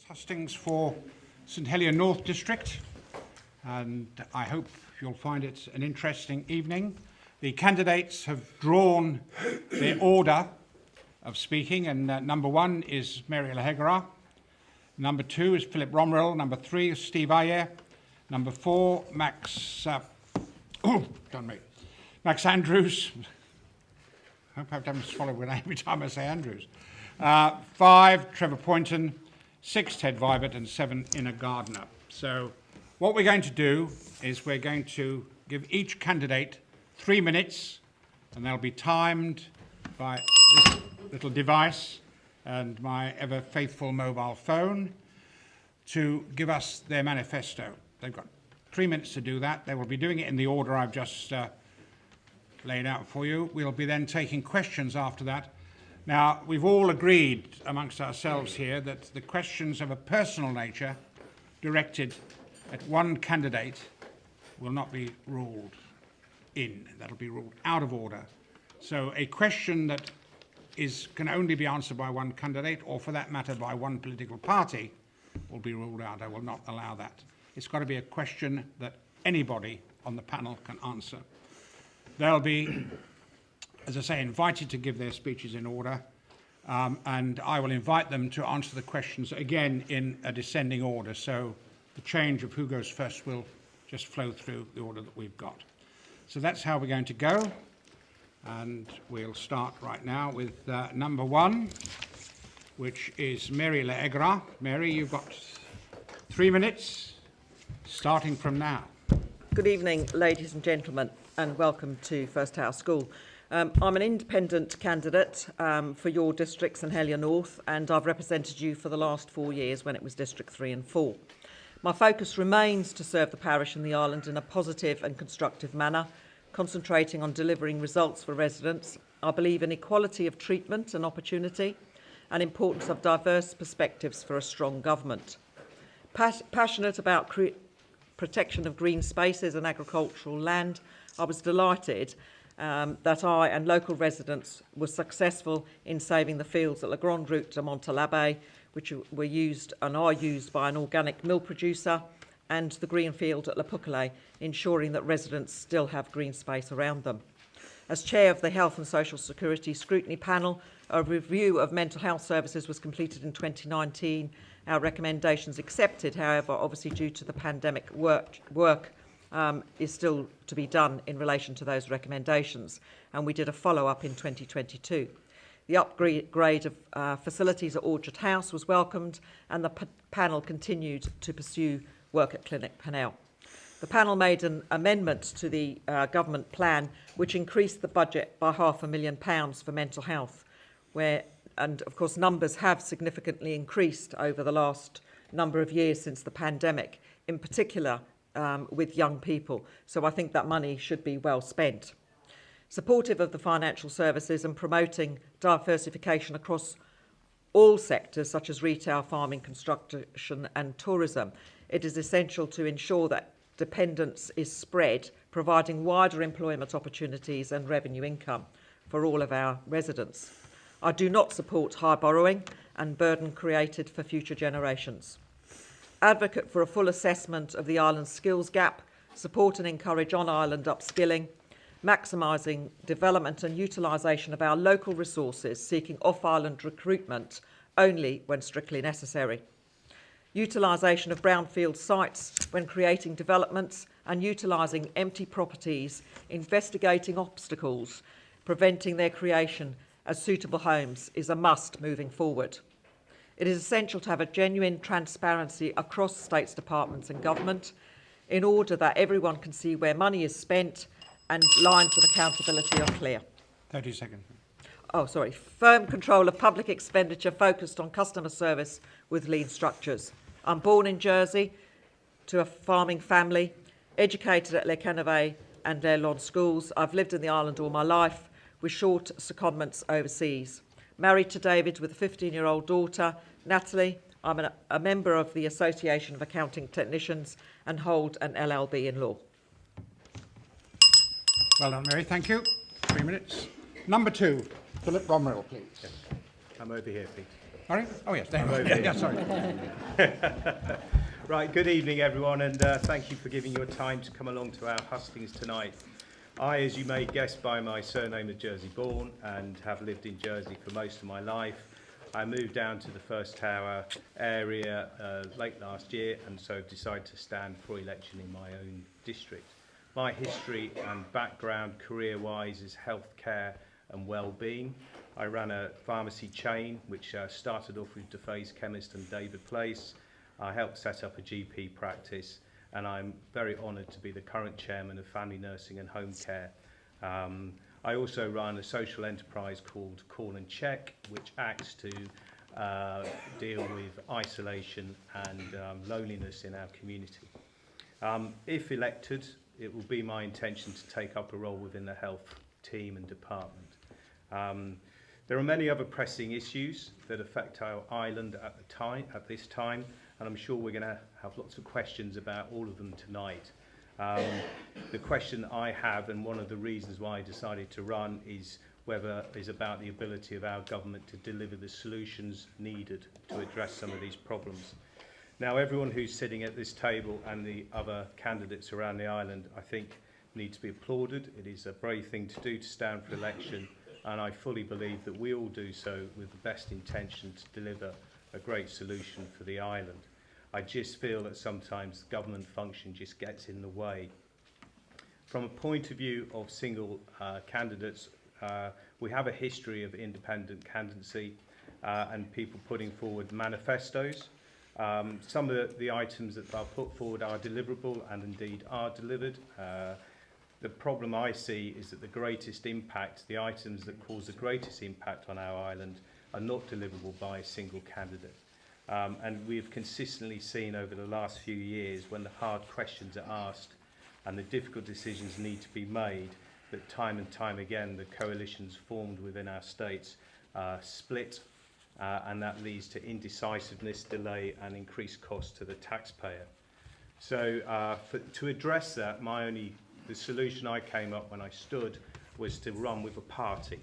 Hustings for St Helier North District, and I hope you'll find it an interesting evening. The candidates have drawn their order of speaking, and number 1 is Hegarat, number 2 is Philip Romeril, number 3 is Steve Ahier, number 4 Max Andrews. I hope I don't swallow with every time I say Andrews. 5 Trevor Pointen, 6 Ted Vibert, and 7 Gardner. So what we're going to do is we're going to give each candidate 3 minutes, and they'll be timed by this little device and my ever faithful mobile phone to give us their manifesto. They've got 3 minutes to do that. They will be doing it in the order I've just laid out for you. We'll be then taking questions after that. Now, we've all agreed amongst ourselves here that the questions of a personal nature directed at one candidate will not be ruled in. That'll be ruled out of order. So a question that can only be answered by one candidate, or for that matter by one political party, will be ruled out. I will not allow that. It's got to be a question that anybody on the panel can answer. They'll be, as I say, invited to give their speeches in order, and I will invite them to answer the questions again in a descending order. So the change of who goes first will just flow through the order that we've got. So that's how we're going to go, and we'll start right now with number 1, which is Hegarat. Mary, you've got 3 minutes, starting from now. Good evening, ladies and gentlemen, and welcome to First House School. I'm an independent candidate for your district, St Helier North, and I've represented you for the last 4 years when it was District 3 and 4. My focus remains to serve the parish and the island in a positive and constructive manner, concentrating on delivering results for residents. I believe in equality of treatment and opportunity and importance of diverse perspectives for a strong government. Passionate about protection of green spaces and agricultural land, I was delighted that I and local residents were successful in saving the fields at La Grande Route de Montalabé, which were used and are used by an organic mill producer, and the green field at La Pucalay, ensuring that residents still have green space around them. As chair of the Health and Social Security Scrutiny Panel, a review of mental health services was completed in 2019. Our recommendations accepted, however, obviously due to the pandemic work is still to be done in relation to those recommendations, and we did a follow-up in 2022. The upgrade of facilities at Orchard House was welcomed, and the panel continued to pursue work at Clinic Pennell. The panel made an amendment to the government plan which increased the budget by £500,000 for mental health, and of course numbers have significantly increased over the last number of years since the pandemic, in particular with young people. So I think that money should be well spent. Supportive of the financial services and promoting diversification across all sectors such as retail, farming, construction and tourism, it is essential to ensure that dependence is spread, providing wider employment opportunities and revenue income for all of our residents. I do not support high borrowing and burden created for future generations. Advocate for a full assessment of the island's skills gap, support and encourage on-island upskilling, maximising development and utilisation of our local resources, seeking off-island recruitment only when strictly necessary. Utilisation of brownfield sites when creating developments and utilising empty properties, investigating obstacles, preventing their creation as suitable homes is a must moving forward. It is essential to have a genuine transparency across states, departments and government in order that everyone can see where money is spent and lines of accountability are clear. 30 seconds. Firm control of public expenditure focused on customer service with lean structures. I'm born in Jersey to a farming family, educated at Les Canaves and Les Lons schools. I've lived in the island all my life with short secondments overseas. Married to David with a 15-year-old daughter, Natalie. I'm a member of the Association of Accounting Technicians and hold an LLB in law. Well done, Mary. Thank you. 3 minutes. Number 2, Philip Romeril, please. Yes. Come over here, please. Sorry? Oh, yes, there you go. Yeah, sorry. Right, good evening everyone, and thank you for giving your time to come along to our hustings tonight. I, as you may guess by my surname, is Jersey born and have lived in Jersey for most of my life. I moved down to the First Tower area late last year, and so decided to stand for election in my own district. My history and background career-wise is healthcare and well-being. I ran a pharmacy chain which started off with DeFay's Chemist and David Place. I helped set up a GP practice, and I'm very honoured to be the current chairman of Family Nursing and Home Care. I also run a social enterprise called Call and Check, which acts to deal with isolation and loneliness in our community. If elected, it will be my intention to take up a role within the health team and department. There are many other pressing issues that affect our island at this time, and I'm sure we're going to have lots of questions about all of them tonight. The question I have, and one of the reasons why I decided to run, is about the ability of our government to deliver the solutions needed to address some of these problems. Now, everyone who's sitting at this table and the other candidates around the island, I think, need to be applauded. It is a brave thing to do to stand for election, and I fully believe that we all do so with the best intention to deliver a great solution for the island. I just feel that sometimes government function just gets in the way. From a point of view of single candidates, we have a history of independent candidacy and people putting forward manifestos. Some of the items that are put forward are deliverable and indeed are delivered. The problem I see is that the greatest impact, the items that cause the greatest impact on our island, are not deliverable by a single candidate. And we've consistently seen over the last few years, when the hard questions are asked and the difficult decisions need to be made, that time and time again the coalitions formed within our states split, and that leads to indecisiveness, delay and increased cost to the taxpayer. So to address that, the solution I came up when I stood was to run with a party.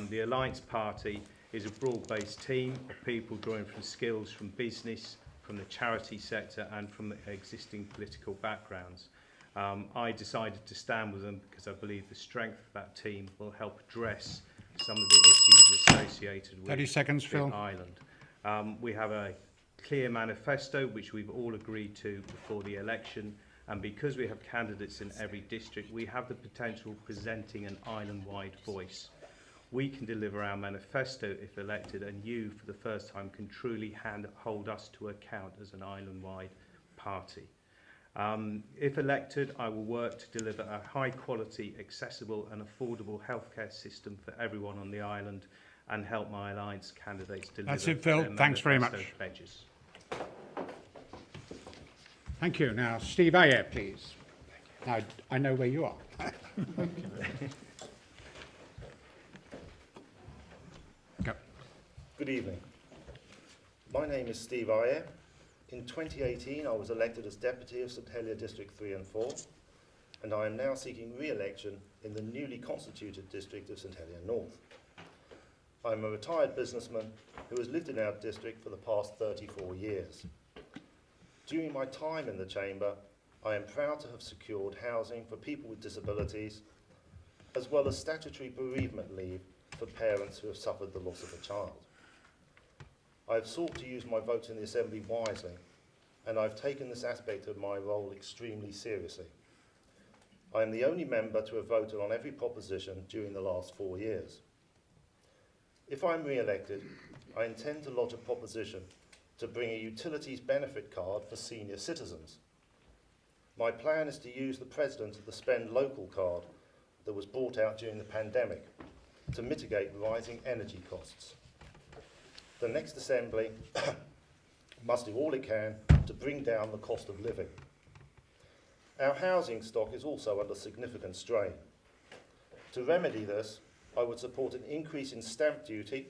The Alliance Party is a broad-based team of people drawing from skills from business, from the charity sector and from existing political backgrounds. I decided to stand with them because I believe the strength of that team will help address some of the issues associated with 30 seconds, the Phil. island. We have a clear manifesto which we've all agreed to before the election, and because we have candidates in every district, we have the potential of presenting an island-wide voice. We can deliver our manifesto if elected, and you, for the first time, can truly hold us to account as an island-wide party. If elected, I will work to deliver a high-quality, accessible and affordable healthcare system for everyone on the island and help my alliance candidates deliver. That's it, Phil. Their Thanks very much. manifesto pledges. Thank you. Now, Steve Ahier, please. Now, I know where you are. Go. Good evening. My name is Steve Ahier. In 2018, I was elected as Deputy of St Helier District 3 and 4, and I am now seeking re-election in the newly constituted district of St Helier North. I am a retired businessman who has lived in our district for the past 34 years. During my time in the Chamber, I am proud to have secured housing for people with disabilities, as well as statutory bereavement leave for parents who have suffered the loss of a child. I have sought to use my vote in the Assembly wisely, and I have taken this aspect of my role extremely seriously. I am the only member to have voted on every proposition during the last 4 years. If I am re-elected, I intend to lodge a proposition to bring a utilities benefit card for senior citizens. My plan is to use the precedent of the Spend Local card that was brought out during the pandemic to mitigate rising energy costs. The next Assembly must do all it can to bring down the cost of living. Our housing stock is also under significant strain. To remedy this, I would support an increase in stamp duty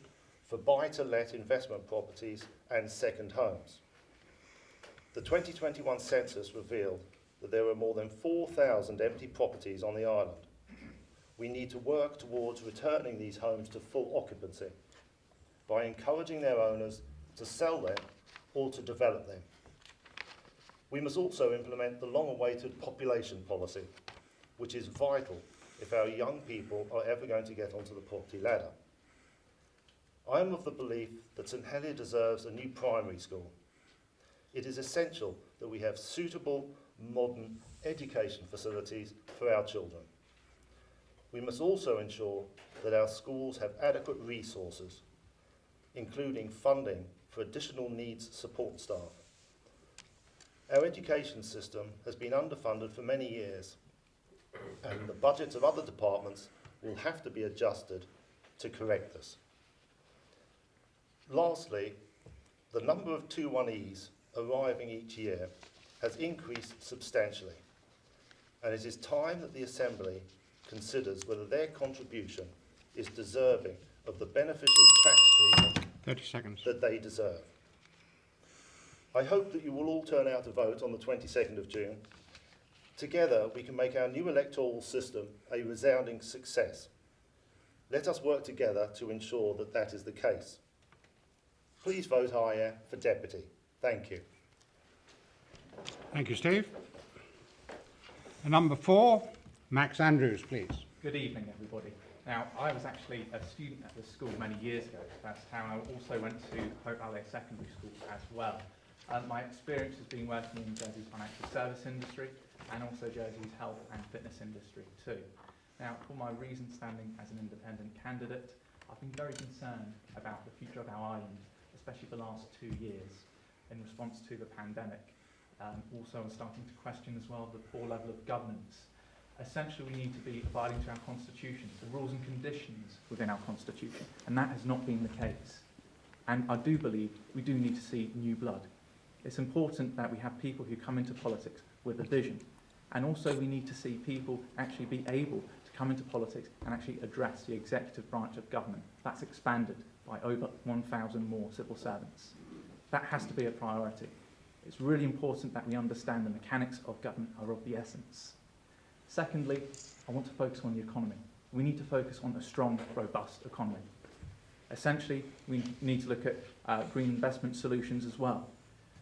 for buy-to-let investment properties and second homes. The 2021 census revealed that there were more than 4,000 empty properties on the island. We need to work towards returning these homes to full occupancy. by encouraging their owners to sell them or to develop them. We must also implement the long-awaited population policy, which is vital if our young people are ever going to get onto the property ladder. I am of the belief that St Helier deserves a new primary school. It is essential that we have suitable, modern education facilities for our children. We must also ensure that our schools have adequate resources, including funding for additional needs support staff. Our education system has been underfunded for many years, and the budgets of other departments will have to be adjusted to correct this. Lastly, the number of 2-1Es arriving each year has increased substantially, and it is time that the Assembly considers whether their contribution is deserving of the beneficial tax treatment 30 seconds. that they deserve. I hope that you will all turn out to vote on the 22nd of June. Together, we can make our new electoral system a resounding success. Let us work together to ensure that that is the case. Please vote Ahier for Deputy. Thank you. Thank you, Steve. And number 4, Max Andrews, please. Good evening, everybody. Now, I was actually a student at this school many years ago. That's how I also went to Romeril Secondary School as well. My experience has been working in Jersey's financial service industry and also Jersey's health and fitness industry too. Now, for my reason standing as an independent candidate, I've been very concerned about the future of our island, especially the last 2 years in response to the pandemic. Also, I'm starting to question as well the poor level of governance. Essentially, we need to be abiding to our constitution, the rules and conditions within our constitution, and that has not been the case. And I do believe we do need to see new blood. It's important that we have people who come into politics with a vision, and also we need to see people actually be able to come into politics and actually address the executive branch of government. That's expanded by over 1,000 more civil servants. That has to be a priority. It's really important that we understand the mechanics of government are of the essence. Secondly, I want to focus on the economy. We need to focus on a strong, robust economy. Essentially, we need to look at green investment solutions as well.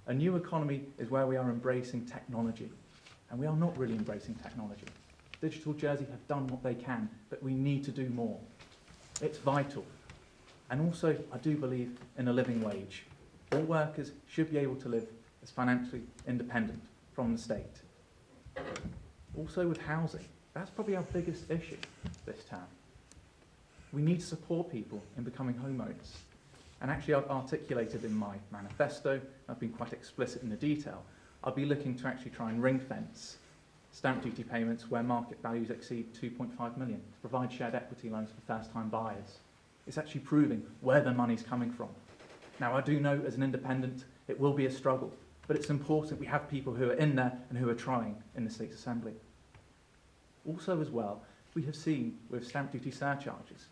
A new economy is where we are embracing technology, and we are not really embracing technology. Digital Jersey have done what they can, but we need to do more. It's vital. And also, I do believe in a living wage. All workers should be able to live as financially independent from the state. Also with housing, that's probably our biggest issue this term. We need to support people in becoming homeowners. And actually I've articulated in my manifesto, I've been quite explicit in the detail, I'll be looking to actually try and ring fence stamp duty payments where market values exceed 2.5 million, to provide shared equity loans for first-time buyers. It's actually proving where the money's coming from. Now I do know as an independent it will be a struggle, but it's important we have people who are in there and who are trying in the State Assembly. Also as well, we have seen with stamp duty surcharges,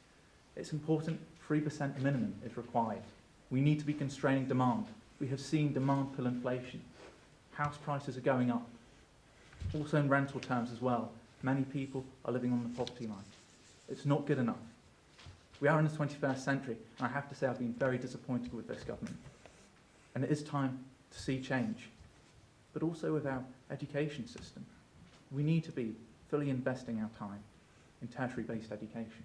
it's important 3% minimum is required. We need to be constraining demand. We have seen demand pull inflation. House prices are going up. Also in rental terms as well, many people are living on the poverty line. It's not good enough. We are in the 21st century, and I have to say I've been very disappointed with this government. And it is time to see change. But also with our education system, we need to be fully investing our time in tertiary-based education.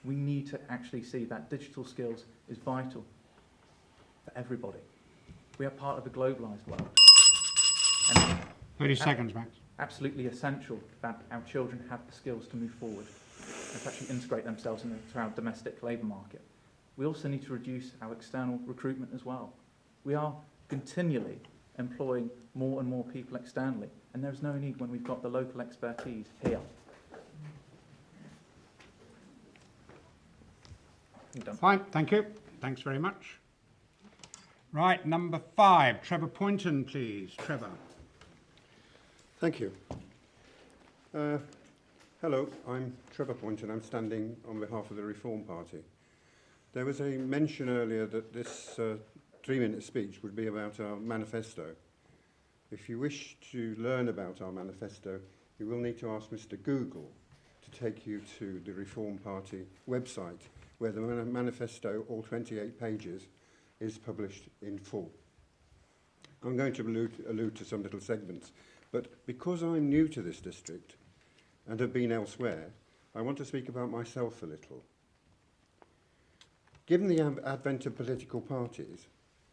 We need to actually see that digital skills is vital for everybody. We are part of a globalised world. And 30 seconds, Max. absolutely essential that our children have the skills to move forward and to actually integrate themselves into our domestic labour market. We also need to reduce our external recruitment as well. We are continually employing more and more people externally, and there's no need when we've got the local expertise here. Done. Fine, thank you. Thanks very much. Right, number 5, Trevor Pointen, please. Trevor. Thank you. Hello, I'm Trevor Pointen. I'm standing on behalf of the Reform Party. There was a mention earlier that this 3-minute speech would be about our manifesto. If you wish to learn about our manifesto, you will need to ask Mr. Google to take you to the Reform Party website, where the manifesto, all 28 pages, is published in full. I'm going to allude to some little segments, but because I'm new to this district and have been elsewhere, I want to speak about myself a little. Given the advent of political parties,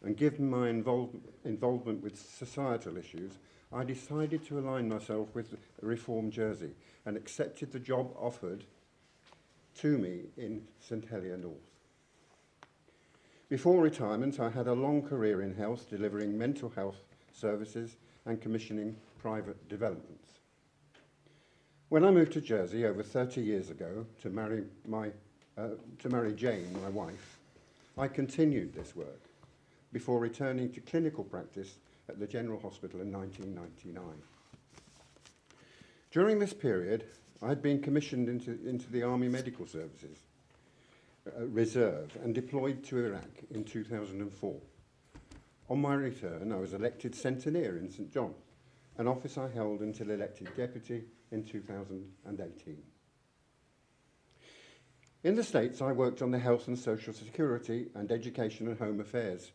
and given my involvement with societal issues, I decided to align myself with Reform Jersey and accepted the job offered to me in St Helier North. Before retirement, I had a long career in health, delivering mental health services and commissioning private developments. When I moved to Jersey over 30 years ago to marry Jane, my wife, I continued this work before returning to clinical practice at the General Hospital in 1999. During this period, I had been commissioned into the Army Medical Services Reserve and deployed to Iraq in 2004. On my return, I was elected Centeneer in St John, an office I held until elected Deputy in 2018. In the States, I worked on the Health and Social Security and Education and Home Affairs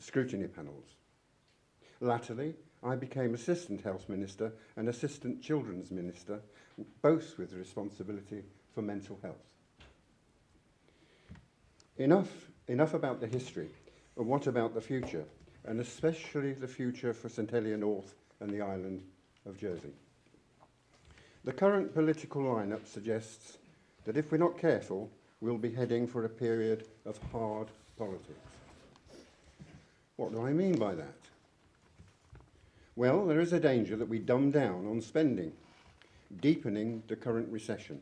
scrutiny panels. Latterly, I became Assistant Health Minister and Assistant Children's Minister, both with responsibility for mental health. Enough about the history, but what about the future, and especially the future for St Helier North and the island of Jersey. The current political lineup suggests that if we're not careful, we'll be heading for a period of hard politics. What do I mean by that? Well, there is a danger that we dumb down on spending, deepening the current recession.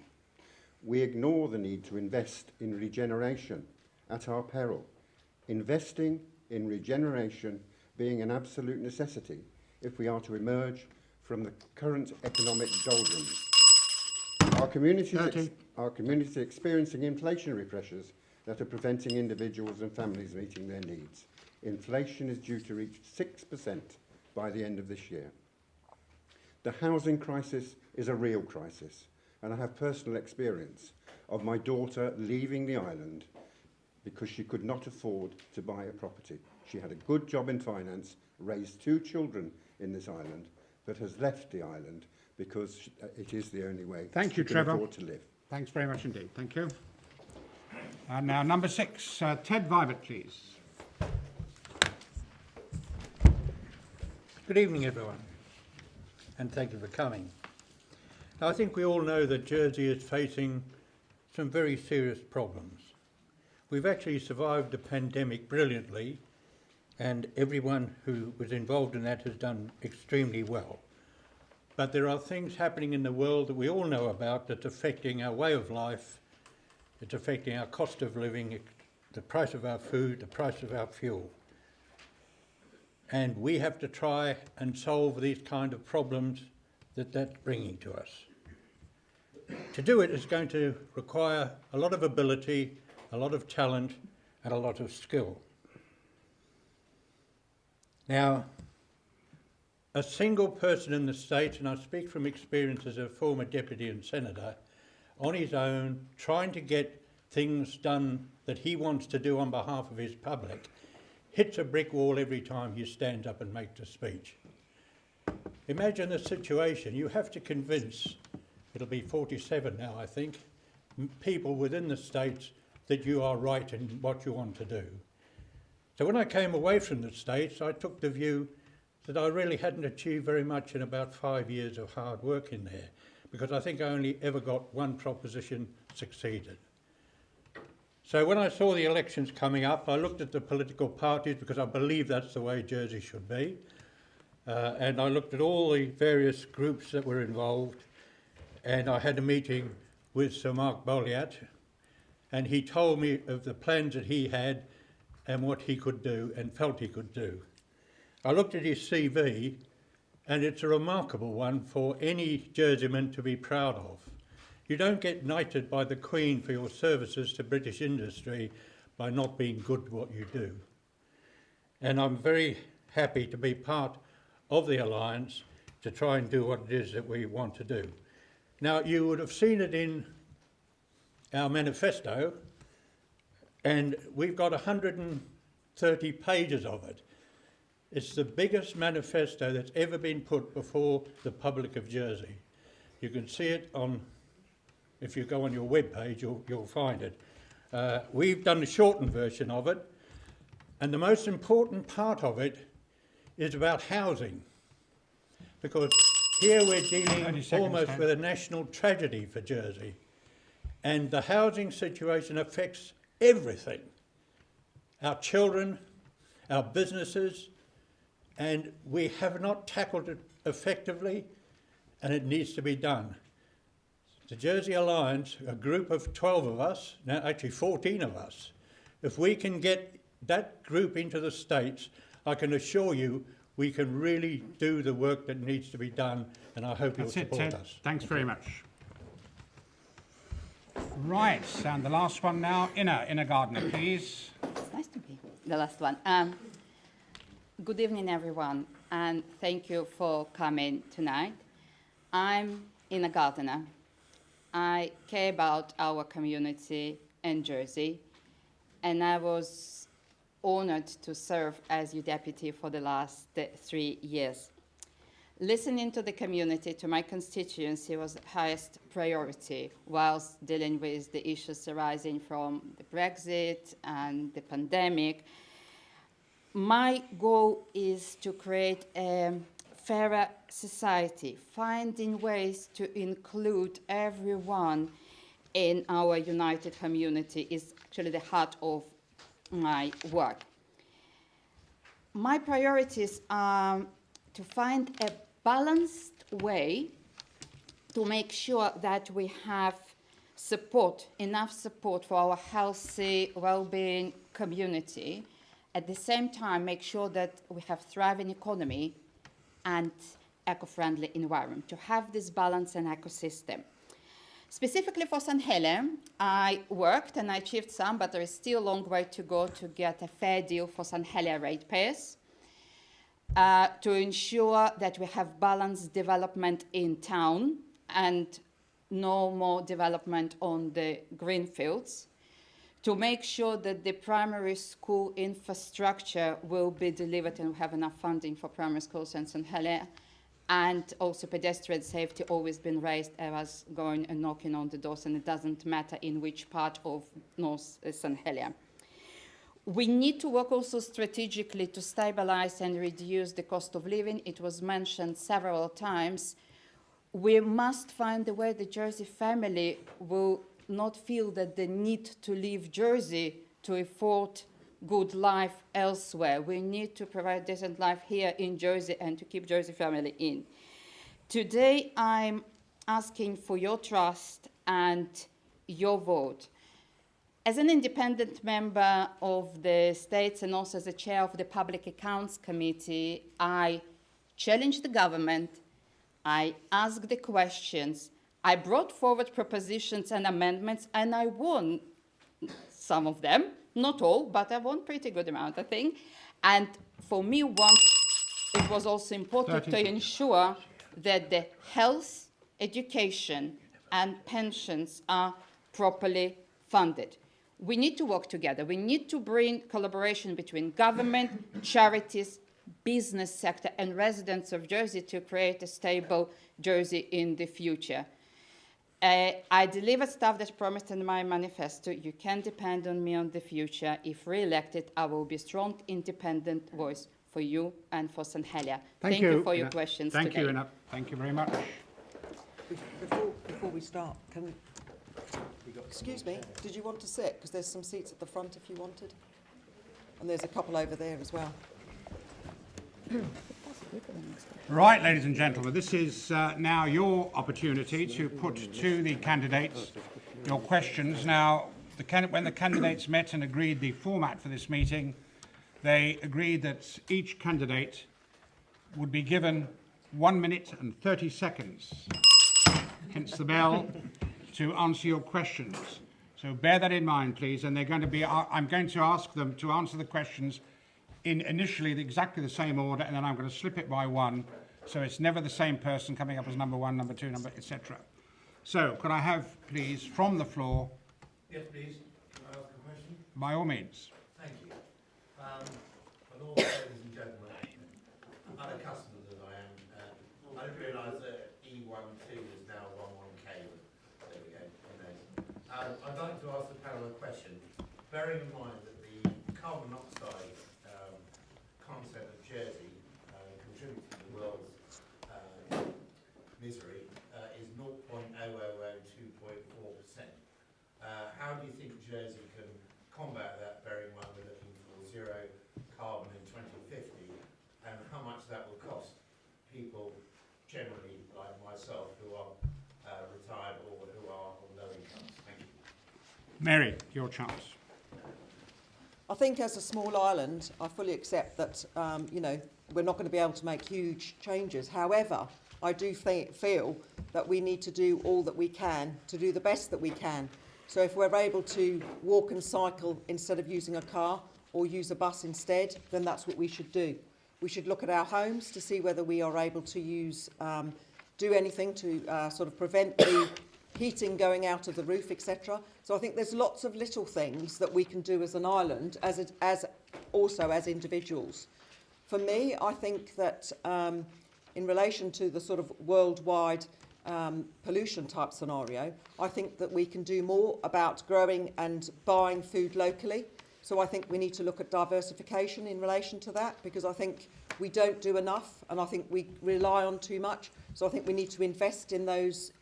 We ignore the need to invest in regeneration at our peril, investing in regeneration being an absolute necessity if we are to emerge from the current economic doldrums. Our community is experiencing inflationary pressures that are preventing individuals and families meeting their needs. Inflation is due to reach 6% by the end of this year. The housing crisis is a real crisis, and I have personal experience of my daughter leaving the island because she could not afford to buy a property. She had a good job in finance, raised 2 children in this island, but has left the island because it is the only way Thank you, she can Trevor. afford to live. Thanks very much indeed. Thank you. And now number 6, Ted Vibert, please. Good evening, everyone, and thank you for coming. Now, I think we all know that Jersey is facing some very serious problems. We've actually survived the pandemic brilliantly, and everyone who was involved in that has done extremely well. But there are things happening in the world that we all know about that's affecting our way of life, it's affecting our cost of living, the price of our food, the price of our fuel. And we have to try and solve these kind of problems that's bringing to us. To do it is going to require a lot of ability, a lot of talent, and a lot of skill. Now, a single person in the state, and I speak from experience as a former deputy and senator, on his own, trying to get things done that he wants to do on behalf of his public, hits a brick wall every time he stands up and makes a speech. Imagine the situation. You have to convince, it'll be 47 now, I think, people within the States that you are right in what you want to do. So when I came away from the States, I took the view that I really hadn't achieved very much in about 5 years of hard work in there, because I think I only ever got one proposition succeeded. So when I saw the elections coming up, I looked at the political parties because I believe that's the way Jersey should be. And I looked at all the various groups that were involved, and I had a meeting with Sir Mark Bolliat, and he told me of the plans that he had and what he could do and felt he could do. I looked at his CV, and it's a remarkable one for any Jerseyman to be proud of. You don't get knighted by the Queen for your services to British industry by not being good at what you do. And I'm very happy to be part of the alliance to try and do what it is that we want to do. Now, you would have seen it in our manifesto, and we've got 130 pages of it. It's the biggest manifesto that's ever been put before the public of Jersey. You can see it on, if you go on your webpage, you'll find it. We've done the shortened version of it, and the most important part of it is about housing, because here we're 30 dealing seconds, almost Ken. with a national tragedy for Jersey, and the housing situation affects everything. Our children, our businesses, and we have not tackled it effectively, and it needs to be done. The Jersey Alliance, a group of 12 of us, now actually 14 of us, if we can get that group into the States, I can assure you we can really do the work that needs to be done, and I hope you'll That's it, support Ted. us. Thanks very much. Right, and the last one now, Inna Gardner, please. It's nice to be the last one. Good evening, everyone, and thank you for coming tonight. I'm Inna Gardner. I care about our community in Jersey, and I was honored to serve as your deputy for the last 3 years. Listening to the community, to my constituency, was the highest priority whilst dealing with the issues arising from the Brexit and the pandemic. My goal is to create a fairer society, finding ways to include everyone in our united community is actually the heart of my work. My priorities are to find a balanced way to make sure that we have support, enough support for our healthy, well-being community. At the same time, make sure that we have thriving economy and eco-friendly environment, to have this balance and ecosystem. Specifically for St Helier, I worked and I achieved some, but there is still a long way to go to get a fair deal for St Helier ratepayers, to ensure that we have balanced development in town and no more development on the greenfields, to make sure that the primary school infrastructure will be delivered and we have enough funding for primary schools in St Helier, and also pedestrian safety always been raised. I was going and knocking on the doors, and it doesn't matter in which part of North St Helier. We need to work also strategically to stabilize and reduce the cost of living. It was mentioned several times. We must find a way the Jersey family will not feel that they need to leave Jersey to afford good life elsewhere. We need to provide decent life here in Jersey and to keep Jersey family in. Today, I'm asking for your trust and your vote. As an independent member of the States and also as the chair of the Public Accounts Committee, I challenged the government, I asked the questions, I brought forward propositions and amendments, and I won some of them, not all, but I won pretty good amount, I think. And for me, it was also important to ensure that the health, education, and pensions are properly funded. We need to work together. We need to bring collaboration between government, charities, business sector, and residents of Jersey to create a stable Jersey in the future. I delivered stuff that's promised in my manifesto. You can depend on me on the future. If re-elected, I will be a strong, independent voice for you and for St Helier. Thank you for your questions today. Thank you, Inna. Thank you very much. Before we start, excuse me, did you want to sit? Because there's some seats at the front if you wanted. And there's a couple over there as well. Right, ladies and gentlemen, this is now your opportunity to put to the candidates your questions. Now, when the candidates met and agreed the format for this meeting, they agreed that each candidate would be given 1 minute and 30 seconds, hence the bell, to answer your questions. So bear that in mind, please, and I'm going to ask them to answer the questions in initially exactly the same order, and then I'm going to slip it by one, so it's never the same person coming up as number one, number two, etc. So, could I have, please, from the floor, Yes, please. Can I ask a question? by all means? Thank you. My Lord, ladies and gentlemen, unaccustomed as I am, I didn't realise that E12 is now 11K. There we go. I'd like to ask the panel a question, bearing in mind that the carbon monoxide concept of Jersey contributing to the world's misery is 0.0002.4%. How do you think Jersey can combat that, bearing in mind we're looking for zero carbon in 2050, and how much that will cost people generally like myself who are retired or who are on low incomes? Thank you. Mary, your chance. I think as a small island, I fully accept that, we're not going to be able to make huge changes. However, I do feel that we need to do all that we can to do the best that we can. So if we're able to walk and cycle instead of using a car or use a bus instead, then that's what we should do. We should look at our homes to see whether we are able to do anything to sort of prevent the heating going out of the roof, etc. So I think there's lots of little things that we can do as an island, as also as individuals. For me, I think that in relation to the sort of worldwide pollution type scenario, I think that we can do more about growing and buying food locally. So I think we need to look at diversification in relation to that, because I think we don't do enough and I think we rely on too much. So I think we need to invest in those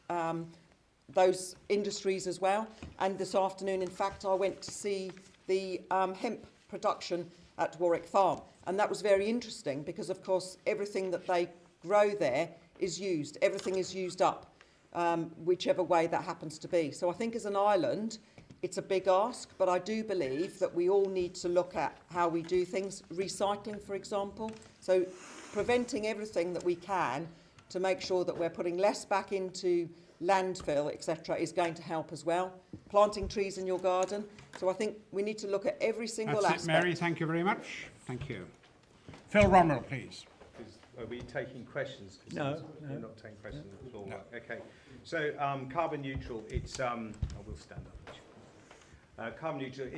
industries as well. And this afternoon, in fact, I went to see the hemp production at Warwick Farm, and that was very interesting because, of course, everything that they grow there is used. Everything is used up, whichever way that happens to be. So I think as an island, it's a big ask, but I do believe that we all need to look at how we do things. Recycling, for example. So preventing everything that we can to make sure that we're putting less back into landfill, etc., is going to help as well. Planting trees in your garden. So I think we need to look at every single That's aspect. it, Mary. Thank you very much. Thank you. Phil Romeril, please. Are we taking questions? No, You're not taking questions on the floor. Right. Okay. So carbon neutral, it's, I will stand up. Carbon neutral,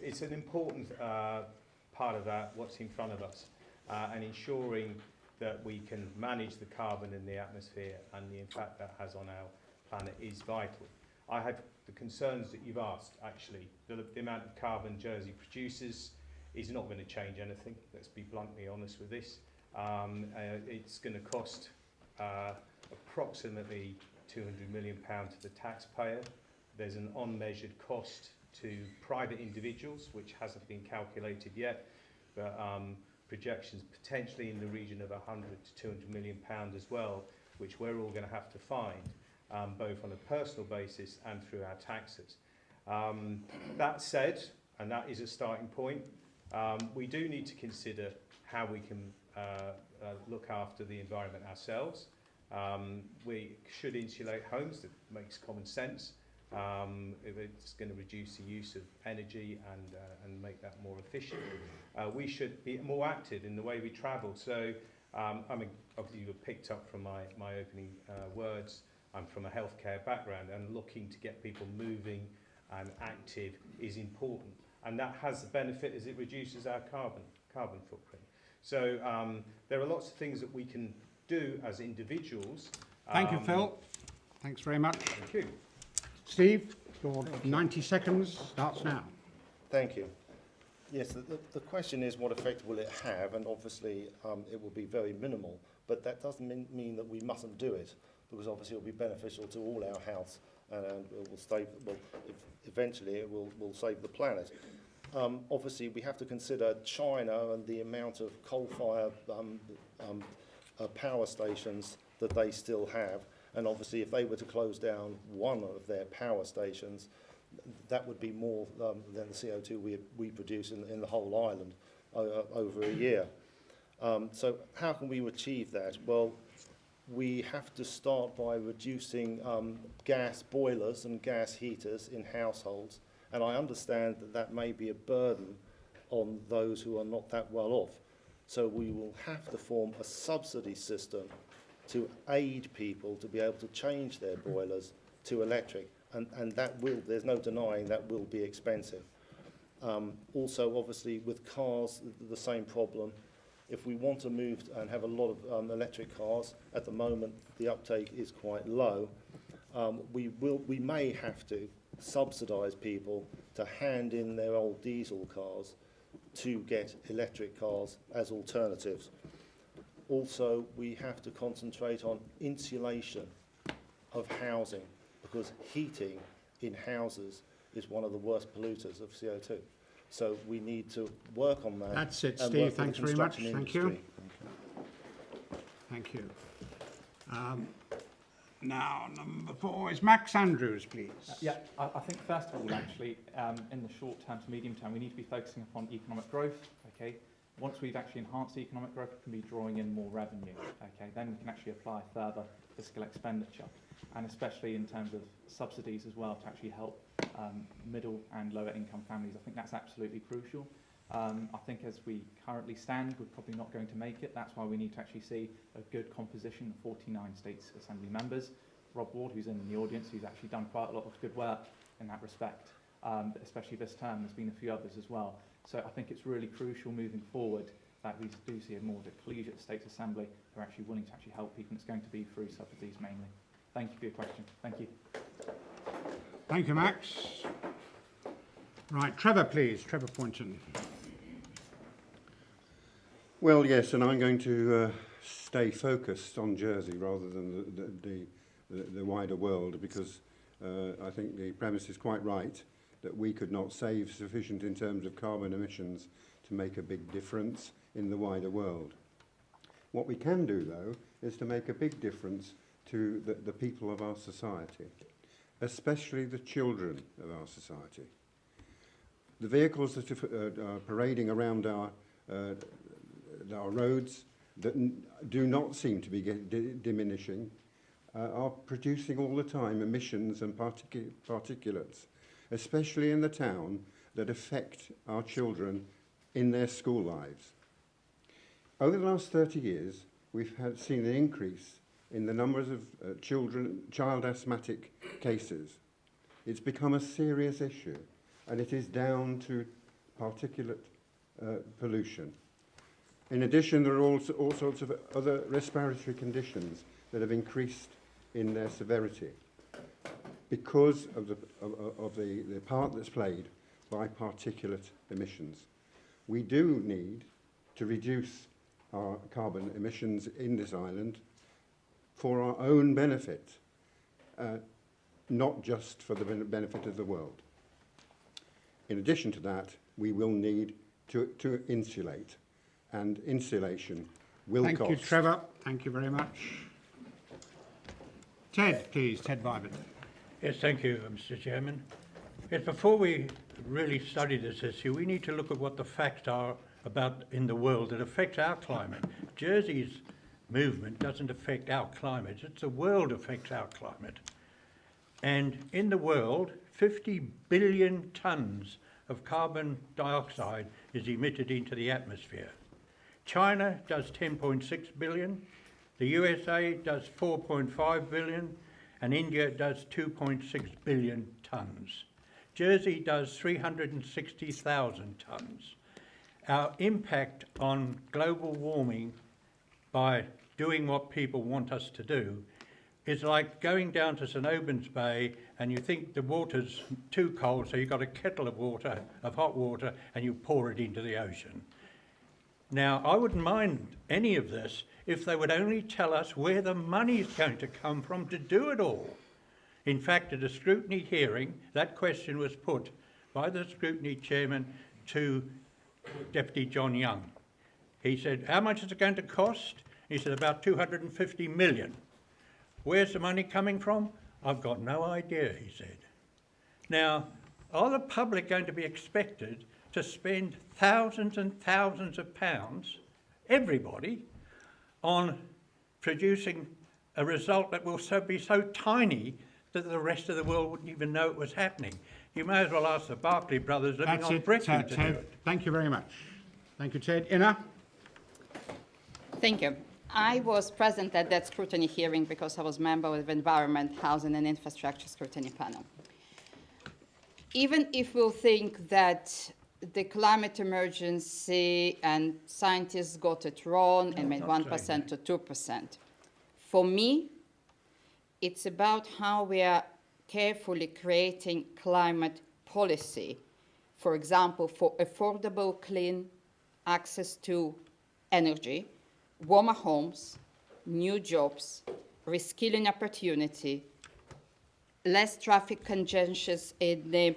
it's an important part of that, what's in front of us, and ensuring that we can manage the carbon in the atmosphere and the impact that has on our planet is vital. I have the concerns that you've asked, actually. The amount of carbon Jersey produces is not going to change anything. Let's be bluntly honest with this. It's going to cost approximately £200 million to the taxpayer. There's an unmeasured cost to private individuals, which hasn't been calculated yet, but projections potentially in the region of £100 to £200 million as well, which we're all going to have to find, both on a personal basis and through our taxes. That said, and that is a starting point, we do need to consider how we can look after the environment ourselves. We should insulate homes. That makes common sense. If it's going to reduce the use of energy and make that more efficient. We should be more active in the way we travel. So, obviously you picked up from my opening words, I'm from a healthcare background, and looking to get people moving and active is important. And that has the benefit as it reduces our carbon footprint. So there are lots of things that we can do as individuals. Thank you, Phil. Thanks very much. Thank you. Steve, your 90 seconds starts now. Thank you. Yes, the question is what effect will it have, and obviously it will be very minimal, but that doesn't mean that we mustn't do it, because obviously it will be beneficial to all our house, and it will save, well, eventually it will save the planet. Obviously we have to consider China and the amount of coal-fired power stations that they still have, and obviously if they were to close down one of their power stations, that would be more than the CO2 we produce in the whole island over a year. So how can we achieve that? Well, we have to start by reducing gas boilers and gas heaters in households, and I understand that may be a burden on those who are not that well off. So we will have to form a subsidy system to aid people to be able to change their boilers to electric, and that will, there's no denying that will be expensive. Also, obviously, with cars, the same problem. If we want to move and have a lot of electric cars, at the moment the uptake is quite low. We may have to subsidise people to hand in their old diesel cars to get electric cars as alternatives. Also, we have to concentrate on insulation of housing, because heating in houses is one of the worst polluters of CO2. So we need to work on that. That's it, and Steve. work with the Thanks very much. construction Thank you. industry. Thank you. Now, number 4 is Max Andrews, please. Yeah, I think first of all, actually, in the short term to medium term, we need to be focusing upon economic growth. Okay, once we've actually enhanced economic growth, we can be drawing in more revenue. Okay, then we can actually apply further fiscal expenditure, and especially in terms of subsidies as well, to actually help middle and lower income families. I think that's absolutely crucial. I think as we currently stand, we're probably not going to make it. That's why we need to actually see a good composition of 49 States Assembly members. Rob Ward, who's in the audience, who's actually done quite a lot of good work in that respect, especially this term. There's been a few others as well. So I think it's really crucial moving forward that we do see a more collegiate States Assembly who are actually willing to actually help people, and it's going to be through subsidies mainly. Thank you for your question. Thank you. Thank you, Max. Right, Trevor, please. Trevor Pointen. Well, yes, and I'm going to stay focused on Jersey rather than the wider world, because I think the premise is quite right that we could not save sufficient in terms of carbon emissions to make a big difference in the wider world. What we can do, though, is to make a big difference to the people of our society, especially the children of our society. The vehicles that are parading around our roads that do not seem to be diminishing are producing all the time emissions and particulates, especially in the town, that affect our children in their school lives. Over the last 30 years, we've seen an increase in the numbers of child asthmatic cases. It's become a serious issue, and it is down to particulate pollution. In addition, there are also all sorts of other respiratory conditions that have increased in their severity because of the part that's played by particulate emissions. We do need to reduce our carbon emissions in this island for our own benefit, not just for the benefit of the world. In addition to that, we will need to insulate, and insulation will cost. Thank you, Trevor. Thank you very much. Ted, please. Ted Vibert. Yes, thank you, Mr. Chairman. Yes, before we really study this issue, we need to look at what the facts are about in the world that affects our climate. Jersey's movement doesn't affect our climate, it's the world affects our climate. And in the world, 50 billion tonnes of carbon dioxide is emitted into the atmosphere. China does 10.6 billion, the USA does 4.5 billion, and India does 2.6 billion tonnes. Jersey does 360,000 tonnes. Our impact on global warming by doing what people want us to do is like going down to St Albans Bay and you think the water's too cold, so you've got a kettle of water, of hot water, and you pour it into the ocean. Now, I wouldn't mind any of this if they would only tell us where the money's going to come from to do it all. In fact, at a scrutiny hearing, that question was put by the scrutiny chairman to Deputy John Young. He said, how much is it going to cost? He said, about 250 million. Where's the money coming from? I've got no idea, he said. Now, are the public going to be expected to spend thousands and thousands of pounds, everybody, on producing a result that will be so tiny that the rest of the world wouldn't even know it was happening? You may as well ask the Barclay brothers living on Britain to do it. Thank you very much. Thank you, Ted. Inna? Thank you. I was present at that scrutiny hearing because I was member of the Environment, Housing and Infrastructure Scrutiny Panel. Even if we'll think that the climate emergency and scientists got it wrong and made 1% to 2%, for me, it's about how we are carefully creating climate policy. For example, for affordable, clean access to energy, warmer homes, new jobs, reskilling opportunity, less traffic congestion in the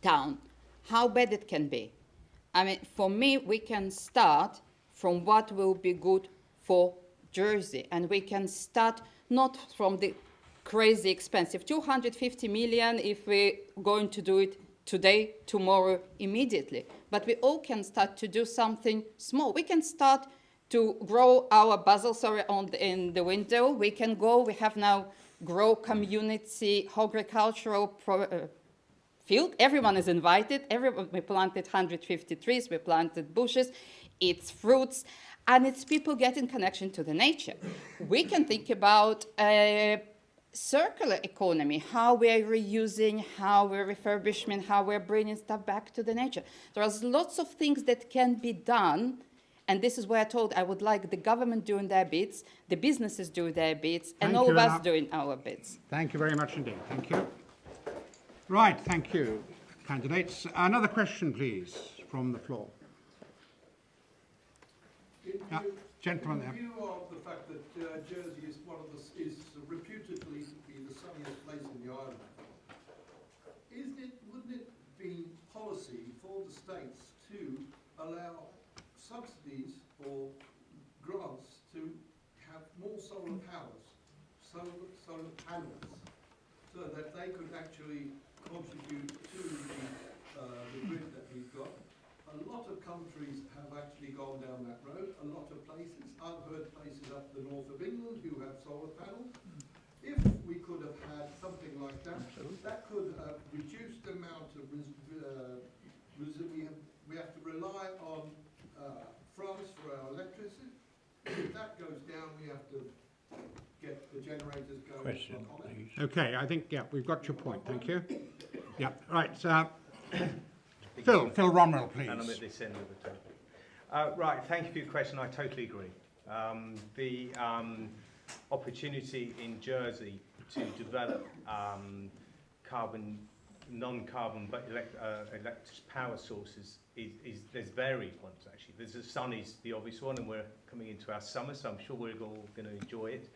town, how bad it can be. I mean, for me, we can start from what will be good for Jersey, and we can start not from the crazy expensive 250 million if we're going to do it today, tomorrow, immediately. But we all can start to do something small. We can start to grow our basil in the window. We have now grow community agricultural field. Everyone is invited. We planted 150 trees, we planted bushes, it's fruits, and it's people getting connection to the nature. We can think about a circular economy, how we're reusing, how we're refurbishing, how we're bringing stuff back to the nature. There are lots of things that can be done, and this is where I told I would like the government doing their bits, the businesses doing their bits, and all of us doing our bits. Thank you very much indeed. Thank you. Right, thank you, candidates. Another question, please, from the floor. Gentleman there. In view of the fact that Jersey is reputedly to be the sunniest place in the island, wouldn't it be policy for the states to allow subsidies or grants to have more solar panels, so that they could actually contribute to the grid that we've got? A lot of countries have actually gone down that road, a lot of places. I've heard places up the north of England who have solar panels. If we could have had something like that, that could reduce the amount of we have to rely on France for our electricity. If that goes down, we have to get the generators going. Question, please. Okay, I think, we've got your point. Thank you. Yeah, right. Phil Romeril, please. And I'm at this end of the table. Right, thank you for your question. I totally agree. The opportunity in Jersey to develop non-carbon but electric power sources there's varied ones actually. The sun is the obvious one, and we're coming into our summer, so I'm sure we're all going to enjoy it.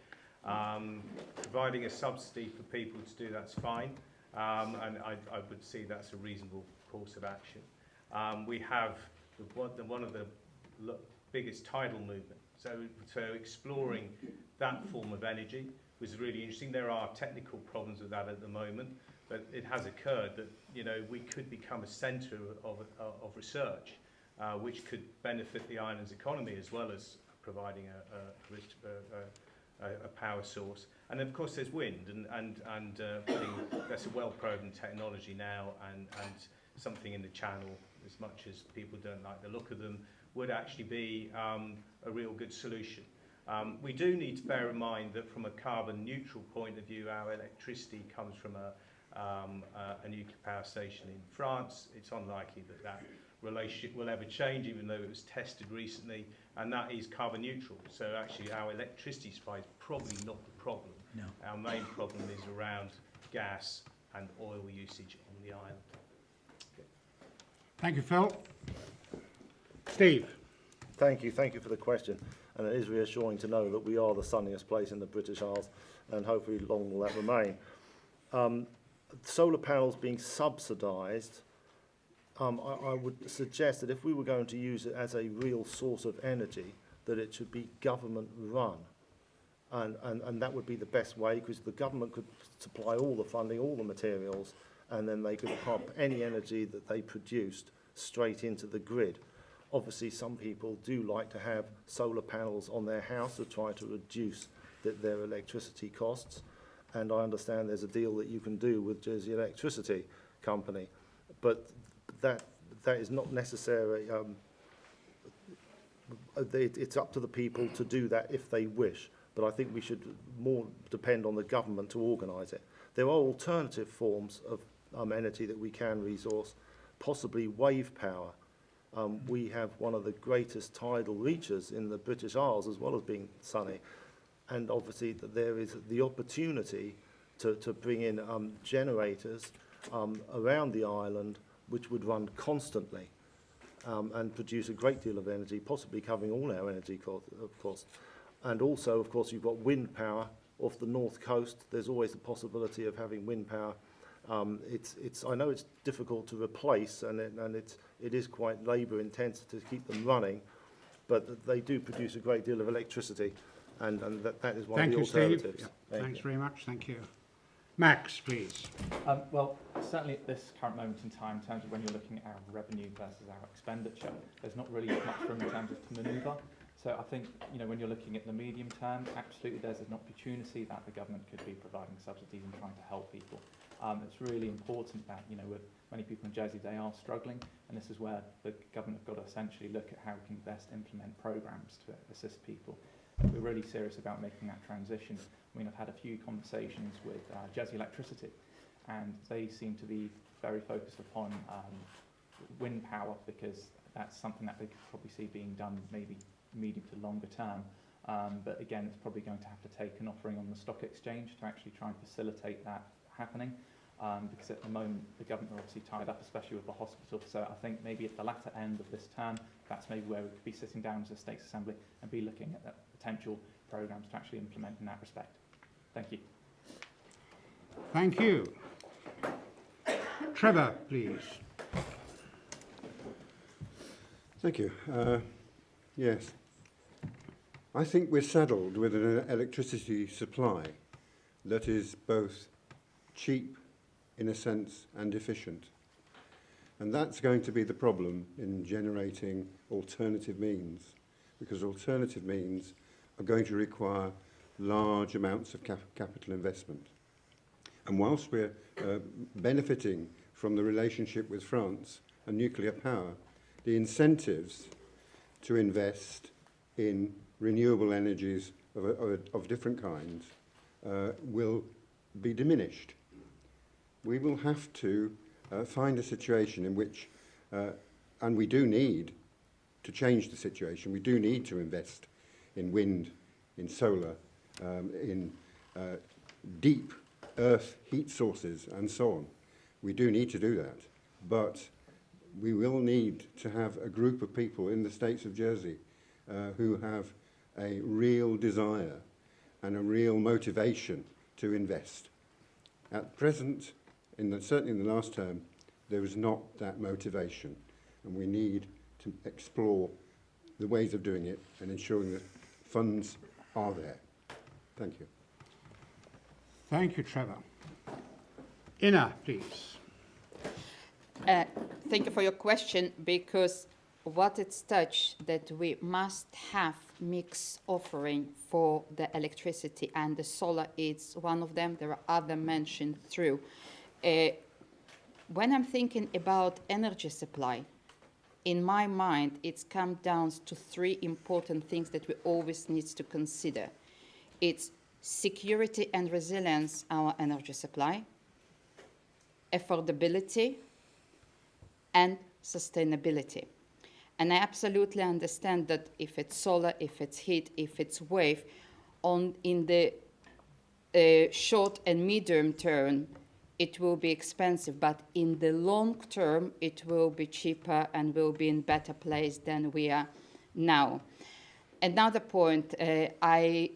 Providing a subsidy for people to do that's fine, and I would see that's a reasonable course of action. We have one of the biggest tidal movement, so exploring that form of energy was really interesting. There are technical problems with that at the moment, but it has occurred that we could become a centre of research, which could benefit the island's economy as well as providing a power source. And of course, there's wind, and that's a well-proven technology now, and something in the channel, as much as people don't like the look of them, would actually be a real good solution. We do need to bear in mind that from a carbon neutral point of view, our electricity comes from a nuclear power station in France. It's unlikely that relationship will ever change, even though it was tested recently, and that is carbon neutral. So actually our electricity supply is probably not the problem. No. Our main problem is around gas and oil usage on the island. Thank you, Phil. Steve. Thank you for the question. And it is reassuring to know that we are the sunniest place in the British Isles, and hopefully long will that remain. Solar panels being subsidised, I would suggest that if we were going to use it as a real source of energy, that it should be government run. And that would be the best way, because the government could supply all the funding, all the materials, and then they could pump any energy that they produced straight into the grid. Obviously, some people do like to have solar panels on their house to try to reduce their electricity costs. And I understand there's a deal that you can do with Jersey Electricity Company. But that is not necessary. it's up to the people to do that if they wish. But I think we should more depend on the government to organise it. There are alternative forms of energy that we can resource, possibly wave power. We have one of the greatest tidal reaches in the British Isles, as well as being sunny. And obviously that there is the opportunity to bring in generators around the island which would run constantly and produce a great deal of energy, possibly covering all our energy, of course. And also, of course, you've got wind power off the north coast. There's always the possibility of having wind power. I know it's difficult to replace, and it is quite labour intensive to keep them running, but they do produce a great deal of electricity, and that is one of the alternatives. Steve. Thanks very much. Thank you. Max, please. Well, certainly at this current moment in time, in terms of when you're looking at our revenue versus our expenditure, there's not really much room in terms of to manoeuvre. So I think, when you're looking at the medium term, absolutely there's an opportunity that the government could be providing subsidies and trying to help people. It's really important that, with many people in Jersey, they are struggling, and this is where the government have got to essentially look at how we can best implement programmes to assist people. We're really serious about making that transition. I mean, I've had a few conversations with Jersey Electricity, and they seem to be very focused upon wind power, because that's something that they could probably see being done maybe medium to longer term. But again, it's probably going to have to take an offering on the stock exchange to actually try and facilitate that happening, because at the moment the government are obviously tied up, especially with the hospital. So I think maybe at the latter end of this term, that's maybe where we could be sitting down as a States Assembly and be looking at potential programmes to actually implement in that respect. Thank you. Thank you. Trevor, please. Thank you. Yes. I think we're saddled with an electricity supply that is both cheap, in a sense, and efficient. And that's going to be the problem in generating alternative means, because alternative means are going to require large amounts of capital investment. And whilst we're benefiting from the relationship with France and nuclear power, the incentives to invest in renewable energies of different kinds will be diminished. We will have to find a situation in which, and we do need to change the situation, we do need to invest in wind, in solar, in deep earth heat sources and so on. We do need to do that, but we will need to have a group of people in the States of Jersey who have a real desire and a real motivation to invest. At present, certainly in the last term, there is not that motivation, and we need to explore the ways of doing it and ensuring that funds are there. Thank you. Thank you, Trevor. Ina, please. Thank you for your question, because what it's touched that we must have mixed offering for the electricity, and the solar is one of them. There are other mentioned through. When I'm thinking about energy supply, in my mind, it's come down to three important things that we always need to consider. It's security and resilience, our energy supply, affordability, and sustainability. And I absolutely understand that if it's solar, if it's heat, if it's wave, in the short and medium term, it will be expensive, but in the long term, it will be cheaper and will be in better place than we are now. Another point, I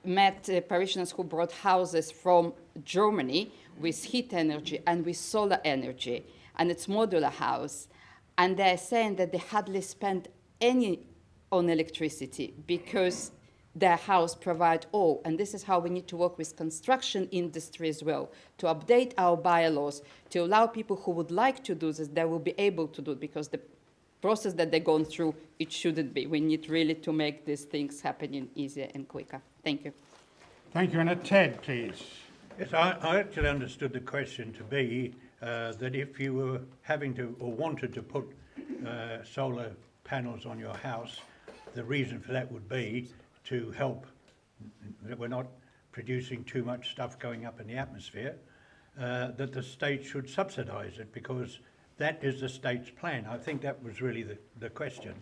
met parishioners who brought houses from Germany with heat energy and with solar energy, and it's modular house. And they're saying that they hardly spend any on electricity because their house provide all. And this is how we need to work with construction industry as well, to update our bylaws, to allow people who would like to do this, they will be able to do it, because the process that they're going through, it shouldn't be. We need really to make these things happening easier and quicker. Thank you. Thank you. And Ted, please. Yes, I actually understood the question to be that if you were having to or wanted to put solar panels on your house, the reason for that would be to help that we're not producing too much stuff going up in the atmosphere, that the state should subsidise it, because that is the state's plan. I think that was really the question.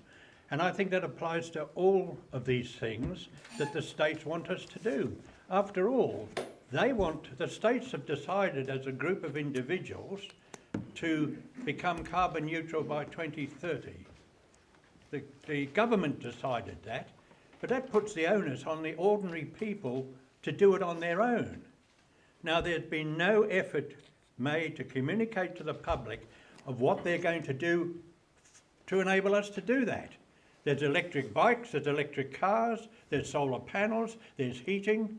And I think that applies to all of these things that the states want us to do. After all, the states have decided as a group of individuals to become carbon neutral by 2030. The government decided that, but that puts the onus on the ordinary people to do it on their own. Now, there's been no effort made to communicate to the public of what they're going to do to enable us to do that. There's electric bikes, there's electric cars, there's solar panels, there's heating.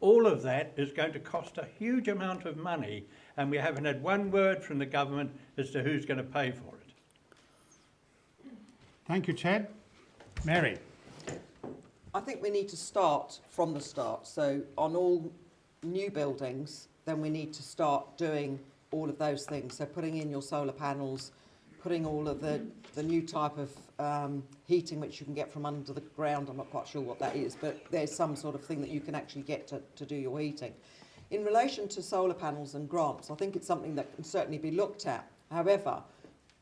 All of that is going to cost a huge amount of money, and we haven't had one word from the government as to who's going to pay for it. Thank you, Ted. Mary. I think we need to start from the start. So on all new buildings, then we need to start doing all of those things. So putting in your solar panels, putting all of the new type of heating which you can get from under the ground. I'm not quite sure what that is, but there's some sort of thing that you can actually get to do your heating. In relation to solar panels and grants, I think it's something that can certainly be looked at. However,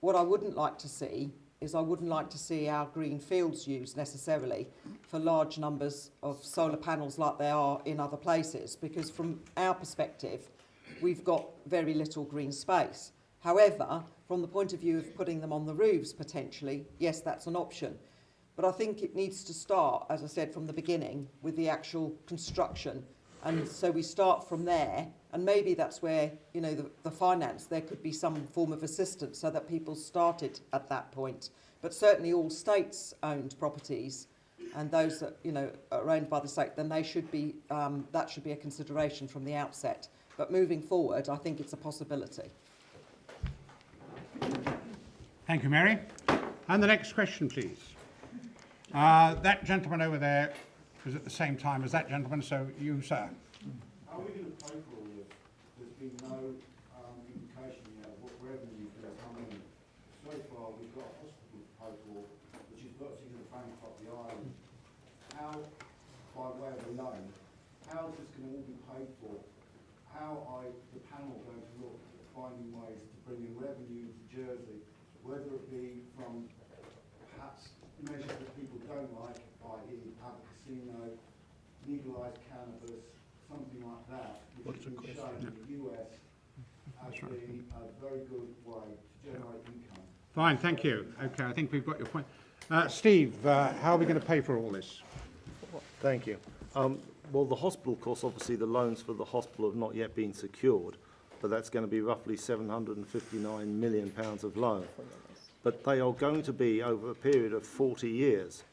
what I wouldn't like to see is I wouldn't like to see our green fields used necessarily for large numbers of solar panels like they are in other places, because from our perspective, we've got very little green space. However, from the point of view of putting them on the roofs potentially, yes, that's an option. But I think it needs to start, as I said, from the beginning with the actual construction. And so we start from there, and maybe that's where, you know, the finance, there could be some form of assistance so that people started at that point. But certainly all states-owned properties and those that, you know, are owned by the state, then they should be, that should be a consideration from the outset. But moving forward, I think it's a possibility. Thank you, Mary. And the next question, please. That gentleman over there was at the same time as that gentleman, so you, sir. How are we going to pay for all this? There's been no indication yet of what revenue is going to come in. So far, we've got a hospital to pay for, which is virtually going to bankrupt the island. How, by way of a loan, how is this going to all be paid for? How are the panel going to look at finding ways to bring in revenue to Jersey, whether it be from perhaps measures that people don't like, i.e. have a casino, legalise cannabis, something like that, which has been shown in the US as being a very good way to generate income. Fine, thank you. Okay, I think we've got your point. Steve, how are we going to pay for all this? Thank you. Well, the hospital costs, obviously the loans for the hospital have not yet been secured, but that's going to be roughly £759 million of loan. But they are going to be over a period of 40 years.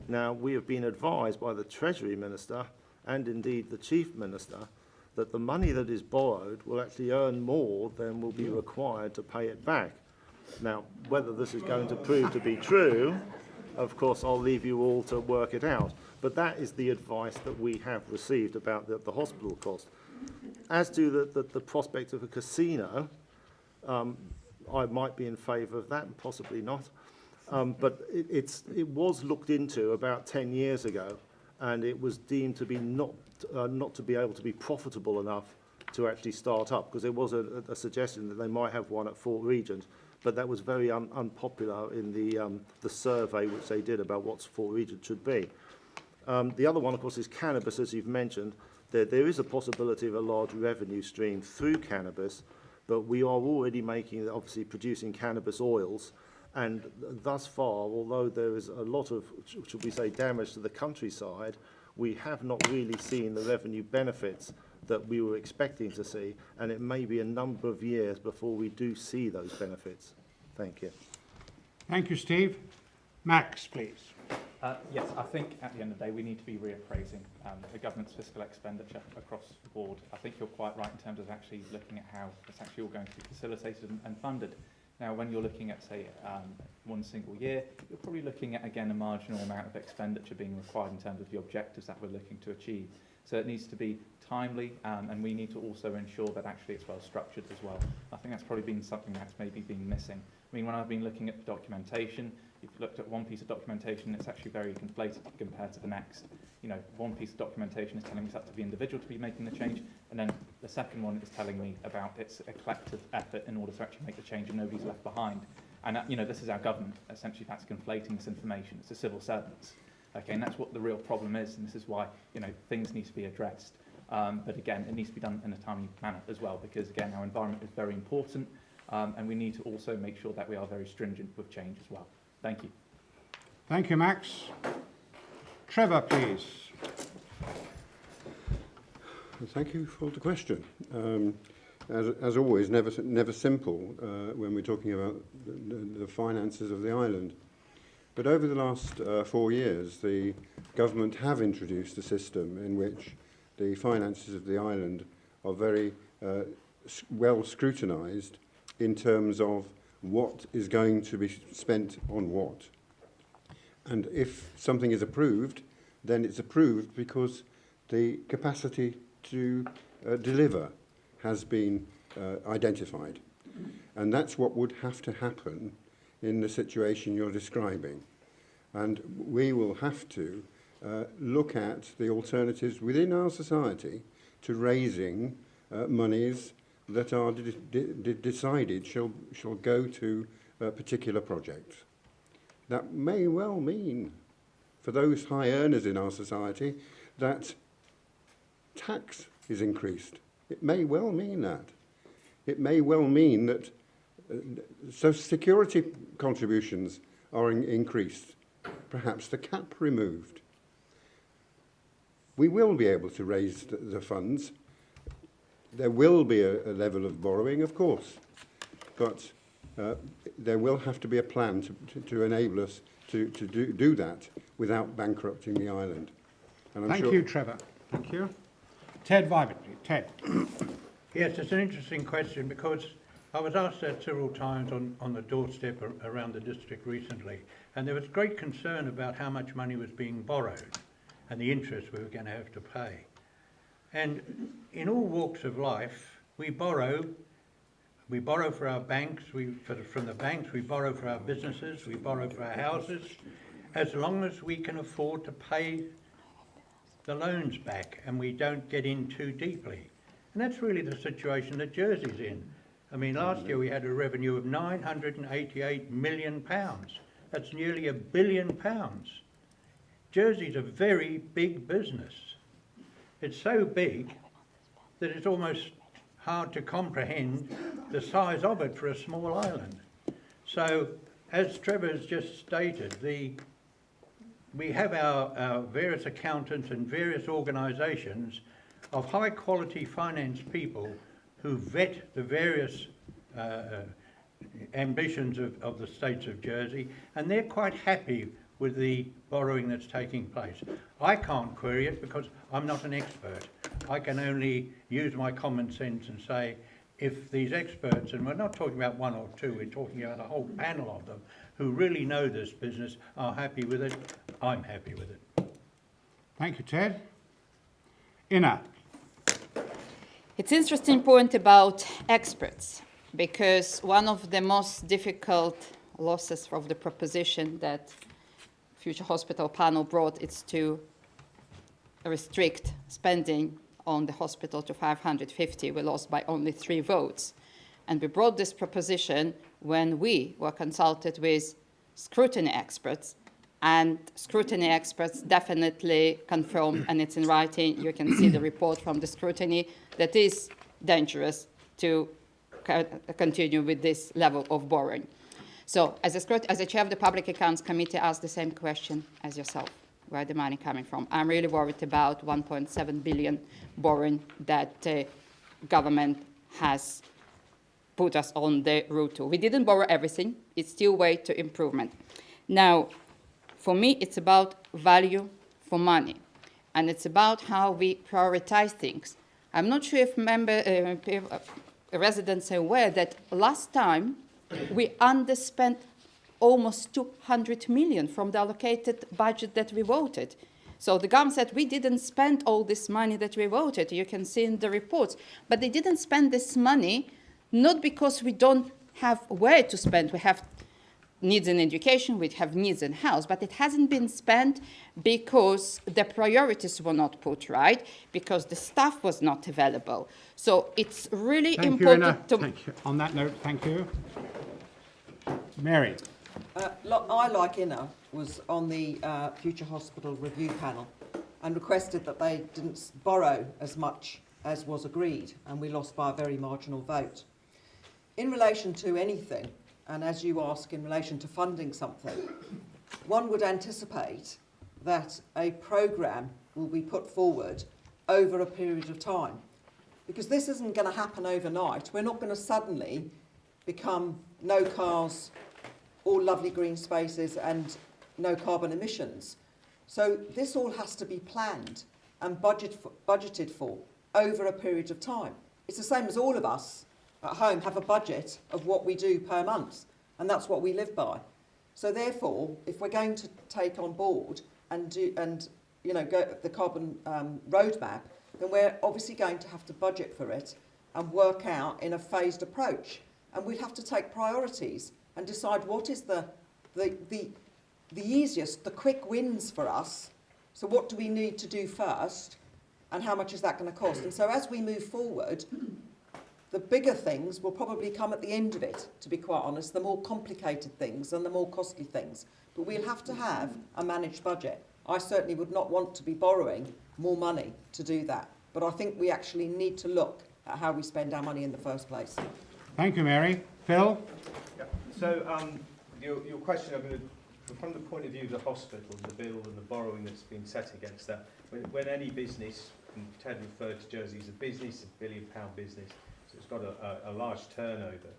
Now, we have been advised by the Treasury Minister and indeed the Chief Minister that the money that is borrowed will actually earn more than will be required to pay it back. Now, whether this is going to prove to be true, of course, I'll leave you all to work it out. But that is the advice that we have received about the hospital cost. As to the prospect of a casino, I might be in favour of that, and possibly not. But it was looked into about 10 years ago, and it was deemed to be not to be able to be profitable enough to actually start up, because there was a suggestion that they might have one at Fort Regent, but that was very unpopular in the survey which they did about what Fort Regent should be. The other one, of course, is cannabis, as you've mentioned. There is a possibility of a large revenue stream through cannabis, but we are already making, obviously, producing cannabis oils. And thus far, although there is a lot of, should we say, damage to the countryside, we have not really seen the revenue benefits that we were expecting to see. And it may be a number of years before we do see those benefits. Thank you. Thank you, Steve. Max, please. Yes, I think at the end of the day we need to be reappraising the government's fiscal expenditure across the board. I think you're quite right in terms of actually looking at how it's actually all going to be facilitated and funded. Now, when you're looking at, say, one single year, you're probably looking at, again, a marginal amount of expenditure being required in terms of the objectives that we're looking to achieve. So it needs to be timely, and we need to also ensure that actually it's well structured as well. I think that's probably been something that's maybe been missing. I mean, when I've been looking at the documentation, if you looked at one piece of documentation, it's actually very conflated compared to the next. You know, one piece of documentation is telling me it's up to the individual to be making the change, and then the second one is telling me about it's a collective effort in order to actually make the change and nobody's left behind. And, you know, this is our government. Essentially, that's conflating this information. It's the civil servants. Okay, and that's what the real problem is, and this is why, you know, things need to be addressed. But again, it needs to be done in a timely manner as well, because again, our environment is very important, and we need to also make sure that we are very stringent with change as well. Thank you. Thank you, Max. Trevor, please. Thank you for the question. As always, never simple when we're talking about the finances of the island. But over the last 4 years, the government have introduced a system in which the finances of the island are very well scrutinised in terms of what is going to be spent on what. And if something is approved, then it's approved because the capacity to deliver has been identified. And that's what would have to happen in the situation you're describing. And we will have to look at the alternatives within our society to raising monies that are decided shall go to particular projects. That may well mean, for those high earners in our society, that tax is increased. It may well mean that. It may well mean that social security contributions are increased, perhaps the cap removed. We will be able to raise the funds. There will be a level of borrowing, of course, but there will have to be a plan to enable us to do that without bankrupting the island. And I'm Thank sure you, Trevor. Thank you. Ted Vibert, please. Ted. Yes, it's an interesting question because I was asked that several times on the doorstep around the district recently, and there was great concern about how much money was being borrowed and the interest we were going to have to pay. And in all walks of life, we borrow for our banks, from the banks, we borrow for our businesses, we borrow for our houses, as long as we can afford to pay the loans back and we don't get in too deeply. And that's really the situation that Jersey's in. I mean, last year we had a revenue of £988 million. That's nearly £1 billion. Jersey's a very big business. It's so big that it's almost hard to comprehend the size of it for a small island. So, as Trevor has just stated, we have our various accountants and various organisations of high quality finance people who vet the various ambitions of the states of Jersey, and they're quite happy with the borrowing that's taking place. I can't query it because I'm not an expert. I can only use my common sense and say, if these experts, and we're not talking about one or two, we're talking about a whole panel of them who really know this business, are happy with it, I'm happy with it. Thank you, Ted. Ina. It's an interesting point about experts, because one of the most difficult losses of the proposition that Future Hospital panel brought is to restrict spending on the hospital to 550. We lost by only 3 votes. And we brought this proposition when we were consulted with scrutiny experts, and scrutiny experts definitely confirmed, and it's in writing, you can see the report from the scrutiny, that is dangerous to continue with this level of borrowing. So as a chair of the Public Accounts Committee, I asked the same question as yourself. Where the money coming from? I'm really worried about 1.7 billion borrowing that government has put us on the route to. We didn't borrow everything. It's still way to improvement. Now, for me, it's about value for money, and it's about how we prioritize things. I'm not sure if residents are aware that last time we underspent almost 200 million from the allocated budget that we voted. So the government said we didn't spend all this money that we voted. You can see in the reports. But they didn't spend this money not because we don't have where to spend. We have needs in education, we have needs in health, but it hasn't been spent because the priorities were not put right, because the staff was not available. So it's really Thank important you, Inna. to... Thank you. On that note, thank you. Mary. I, like Inna, was on the Future Hospital Review Panel and requested that they didn't borrow as much as was agreed, and we lost by a very marginal vote. In relation to anything, and as you ask in relation to funding something, one would anticipate that a programme will be put forward over a period of time. Because this isn't going to happen overnight. We're not going to suddenly become no cars, all lovely green spaces and no carbon emissions. So this all has to be planned and budgeted for over a period of time. It's the same as all of us at home have a budget of what we do per month, and that's what we live by. So therefore, if we're going to take on board and go the carbon roadmap, then we're obviously going to have to budget for it and work out in a phased approach. And we'd have to take priorities and decide what is the easiest, the quick wins for us. So what do we need to do first, and how much is that going to cost? And so as we move forward, the bigger things will probably come at the end of it, to be quite honest, the more complicated things and the more costly things. But we'll have to have a managed budget. I certainly would not want to be borrowing more money to do that. But I think we actually need to look at how we spend our money in the first place. Thank you, Mary. Phil? Yeah. So your question, from the point of view of the hospital, the bill and the borrowing that's been set against that, when any business, and Ted referred to Jersey as a business, £1 billion business, so it's got a large turnover.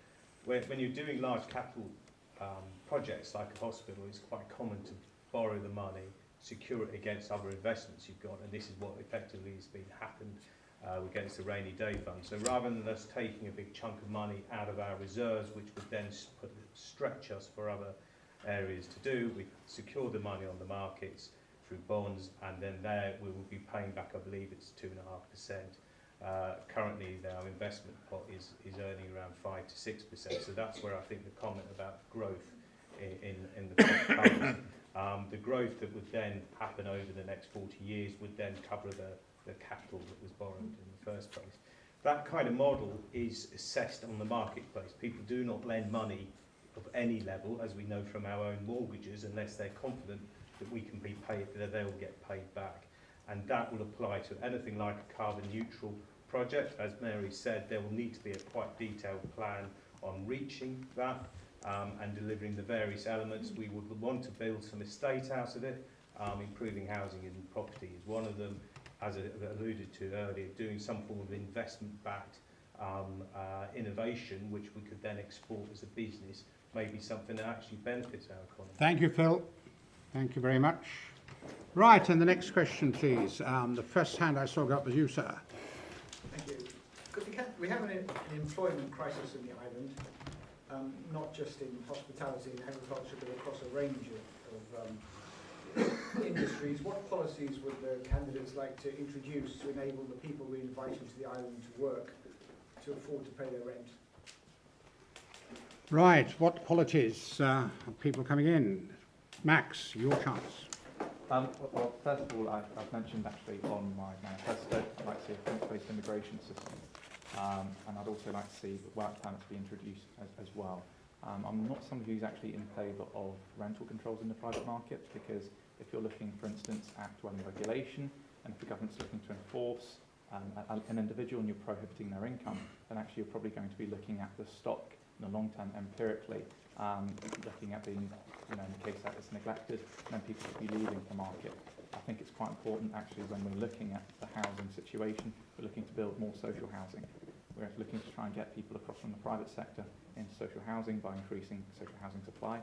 When you're doing large capital projects like a hospital, it's quite common to borrow the money, secure it against other investments you've got, and this is what effectively has been happened against the rainy day fund. So rather than us taking a big chunk of money out of our reserves, which would then stretch us for other areas to do, we secure the money on the markets through bonds, and then there we will be paying back, I believe it's 2.5%. Currently our investment pot is earning around 5 to 6%, so that's where I think the comment about growth in the pot comes. The growth that would then happen over the next 40 years would then cover the capital that was borrowed in the first place. That kind of model is assessed on the marketplace. People do not lend money of any level, as we know from our own mortgages, unless they're confident that we can be paid, that they will get paid back. And that will apply to anything like a carbon neutral project. As Mary said, there will need to be a quite detailed plan on reaching that and delivering the various elements. We would want to build some estate out of it. Improving housing and property is one of them. As I alluded to earlier, doing some form of investment-backed innovation, which we could then export as a business, may be something that actually benefits our economy. Thank you, Phil. Thank you very much. Right, and the next question, please. The first hand I saw got was you, sir. Thank you. We have an employment crisis in the island, not just in hospitality and agriculture, but across a range of industries. What policies would the candidates like to introduce to enable the people we invite into the island to work, to afford to pay their rent? Right, what qualities of people coming in? Max, your chance. Well, first of all, I've mentioned actually on my manifesto, I'd like to see a points-based immigration system, and I'd also like to see the work permits be introduced as well. I'm not somebody who's actually in favour of rental controls in the private market, because if you're looking, for instance, at dwelling regulation, and if the government's looking to enforce an individual and you're prohibiting their income, then actually you're probably going to be looking at the stock in the long term empirically, looking at in the case that it's neglected, then people could be leaving the market. I think it's quite important actually when we're looking at the housing situation, we're looking to build more social housing. We're looking to try and get people across from the private sector into social housing by increasing social housing supply,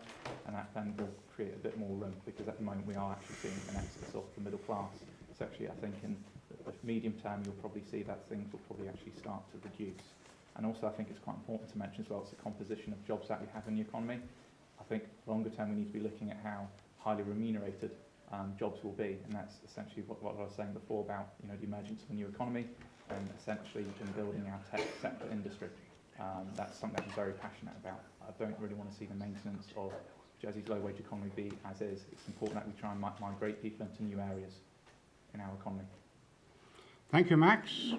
and that then will create a bit more room, because at the moment we are actually seeing an exodus of the middle class. So actually I think in the medium term you'll probably see that things will probably actually start to reduce. And also I think it's quite important to mention as well, it's the composition of jobs that we have in the economy. I think longer term we need to be looking at how highly remunerated jobs will be, and that's essentially what I was saying before about, you know, the emergence of a new economy and essentially in building our tech sector industry. That's something I'm very passionate about. I don't really want to see the maintenance of Jersey's low wage economy be as is. It's important that we try and migrate people into new areas in our economy. Thank you, Max.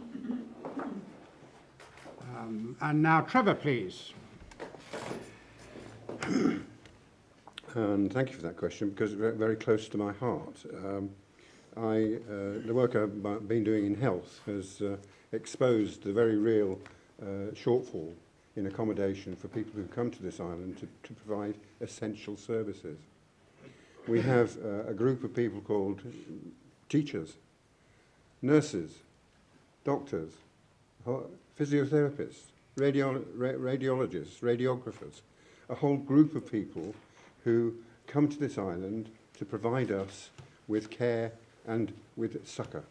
And now Trevor, please. And thank you for that question, because it's very, very close to my heart. The work I've been doing in health has exposed the very real shortfall in accommodation for people who come to this island to provide essential services. We have a group of people called teachers, nurses, doctors, physiotherapists, radiologists, radiographers, a whole group of people who come to this island to provide us with care and with succour.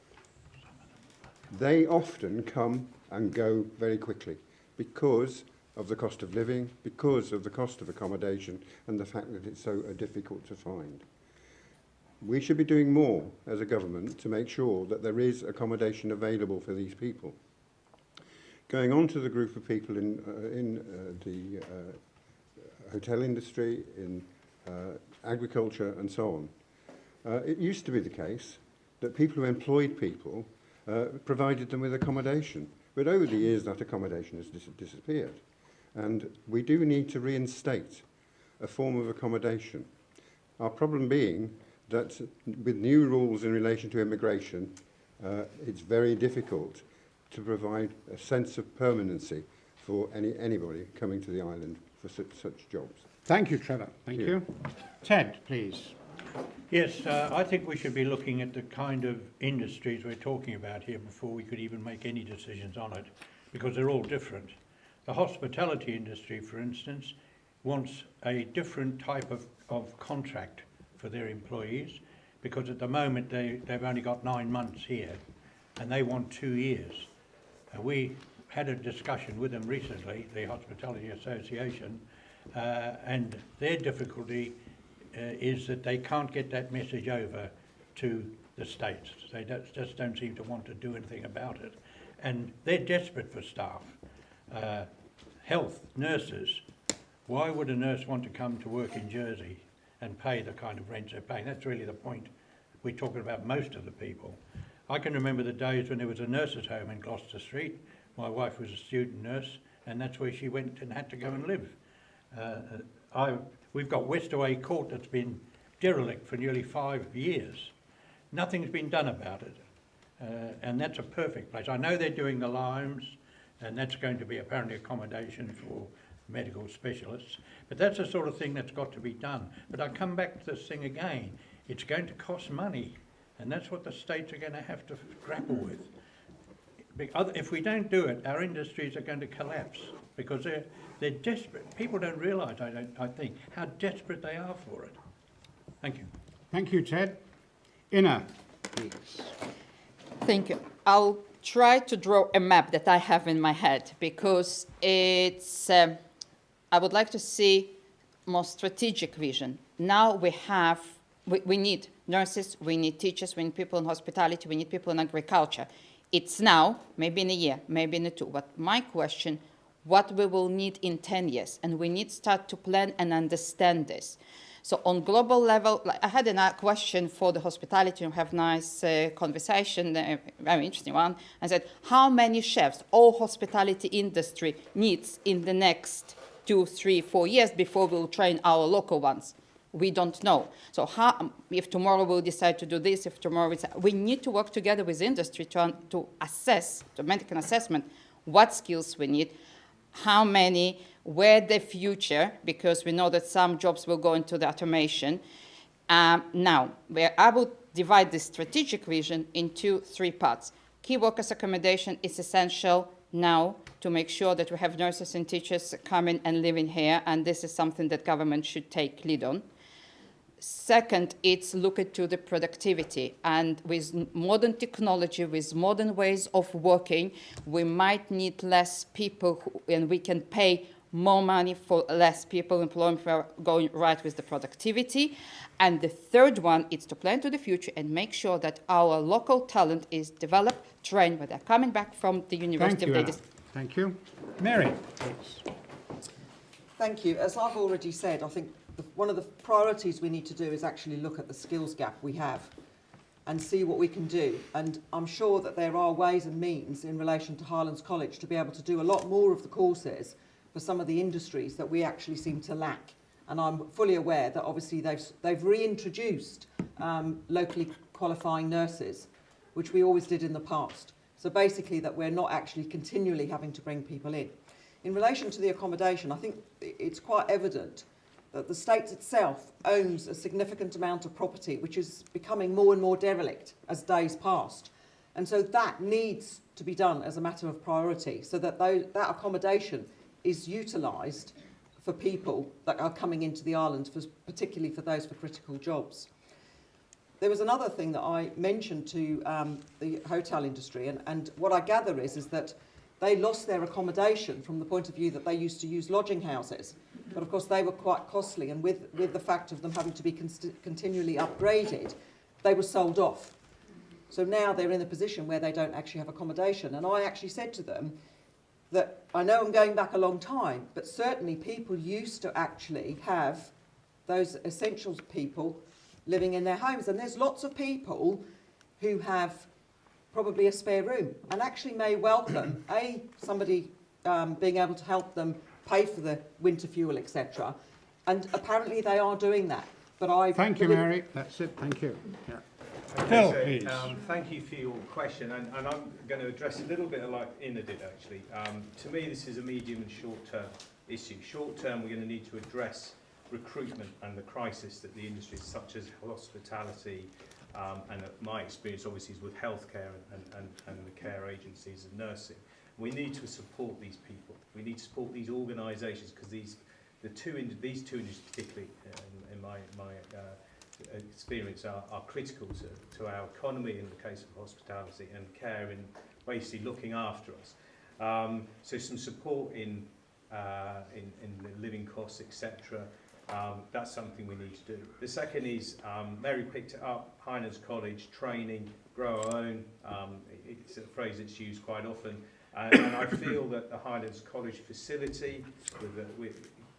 They often come and go very quickly because of the cost of living, because of the cost of accommodation, and the fact that it's so difficult to find. We should be doing more as a government to make sure that there is accommodation available for these people. Going on to the group of people in the hotel industry, in agriculture and so on, it used to be the case that people who employed people provided them with accommodation. But over the years, that accommodation has disappeared. And we do need to reinstate a form of accommodation. Our problem being that with new rules in relation to immigration, it's very difficult to provide a sense of permanency for anybody coming to the island for such jobs. Thank you, Trevor. Thank you. Ted, please. Yes, I think we should be looking at the kind of industries we're talking about here before we could even make any decisions on it, because they're all different. The hospitality industry, for instance, wants a different type of contract for their employees, because at the moment they've only got 9 months here and they want 2 years. We had a discussion with them recently, the Hospitality Association, and their difficulty is that they can't get that message over to the States. They just don't seem to want to do anything about it. And they're desperate for staff. Health, nurses. Why would a nurse want to come to work in Jersey and pay the kind of rents they're paying? That's really the point we're talking about most of the people. I can remember the days when there was a nurses' home in Gloucester Street. My wife was a student nurse, and that's where she went and had to go and live. We've got Westaway Court that's been derelict for nearly 5 years. Nothing's been done about it, and that's a perfect place. I know they're doing the limes, and that's going to be apparently accommodation for medical specialists, but that's the sort of thing that's got to be done. But I come back to this thing again. It's going to cost money, and that's what the states are going to have to grapple with. If we don't do it, our industries are going to collapse, because they're desperate. People don't realise, I think, how desperate they are for it. Thank you. Thank you, Ted. Ina, please. Thank you. I'll try to draw a map that I have in my head, because it's, I would like to see more strategic vision. Now we need nurses, we need teachers, we need people in hospitality, we need people in agriculture. It's now, maybe in a year, maybe in 2. But my question, what we will need in 10 years, and we need to start to plan and understand this. So on global level, I had a question for the hospitality, and have nice conversation, very interesting one. I said, how many chefs all hospitality industry needs in the next 2, 3, 4 years before we'll train our local ones? We don't know. So if tomorrow we'll decide to do this, if tomorrow we need to work together with industry to assess, to make an assessment, what skills we need, how many, where the future, because we know that some jobs will go into the automation. Now, I would divide this strategic vision into 3 parts. Key workers accommodation is essential now to make sure that we have nurses and teachers coming and living here, and this is something that government should take lead on. Second, it's look to the productivity, and with modern technology, with modern ways of working, we might need less people and we can pay more money for less people. Employment for going right with the productivity. And the third one is to plan to the future and make sure that our local talent is developed, trained when they're coming back from the University Thank you, of Anna. Data. Thank you. Mary, please. Thank you. As I've already said, I think one of the priorities we need to do is actually look at the skills gap we have and see what we can do. And I'm sure that there are ways and means in relation to Highlands College to be able to do a lot more of the courses for some of the industries that we actually seem to lack. And I'm fully aware that obviously they've reintroduced locally qualifying nurses, which we always did in the past. So basically that we're not actually continually having to bring people in. In relation to the accommodation, I think it's quite evident that the state itself owns a significant amount of property which is becoming more and more derelict as days passed. And so that needs to be done as a matter of priority so that that accommodation is utilised for people that are coming into the island, particularly for those for critical jobs. There was another thing that I mentioned to the hotel industry, and what I gather is that they lost their accommodation from the point of view that they used to use lodging houses. But of course they were quite costly, and with the fact of them having to be continually upgraded, they were sold off. So now they're in a position where they don't actually have accommodation. And I actually said to them that I know I'm going back a long time, but certainly people used to actually have those essentials people living in their homes. And there's lots of people who have probably a spare room and actually may welcome somebody being able to help them pay for the winter fuel, etc. And apparently they are doing that. But Thank you, Mary. That's it. Thank you. Yeah. Okay, Phil, so, please. Thank you for your question, and I'm going to address a little bit like Ina did actually. To me, this is a medium and short-term issue. Short-term, we're going to need to address recruitment and the crisis that the industries such as hospitality, and my experience obviously is with healthcare and the care agencies and nursing. We need to support these people. We need to support these organisations because these two industries particularly, in my experience, are critical to our economy in the case of hospitality and care in basically looking after us. So some support in the living costs, etc. That's something we need to do. The second is, Mary picked it up, Highlands College, training, grow our own. It's a phrase that's used quite often. And I feel that the Highlands College facility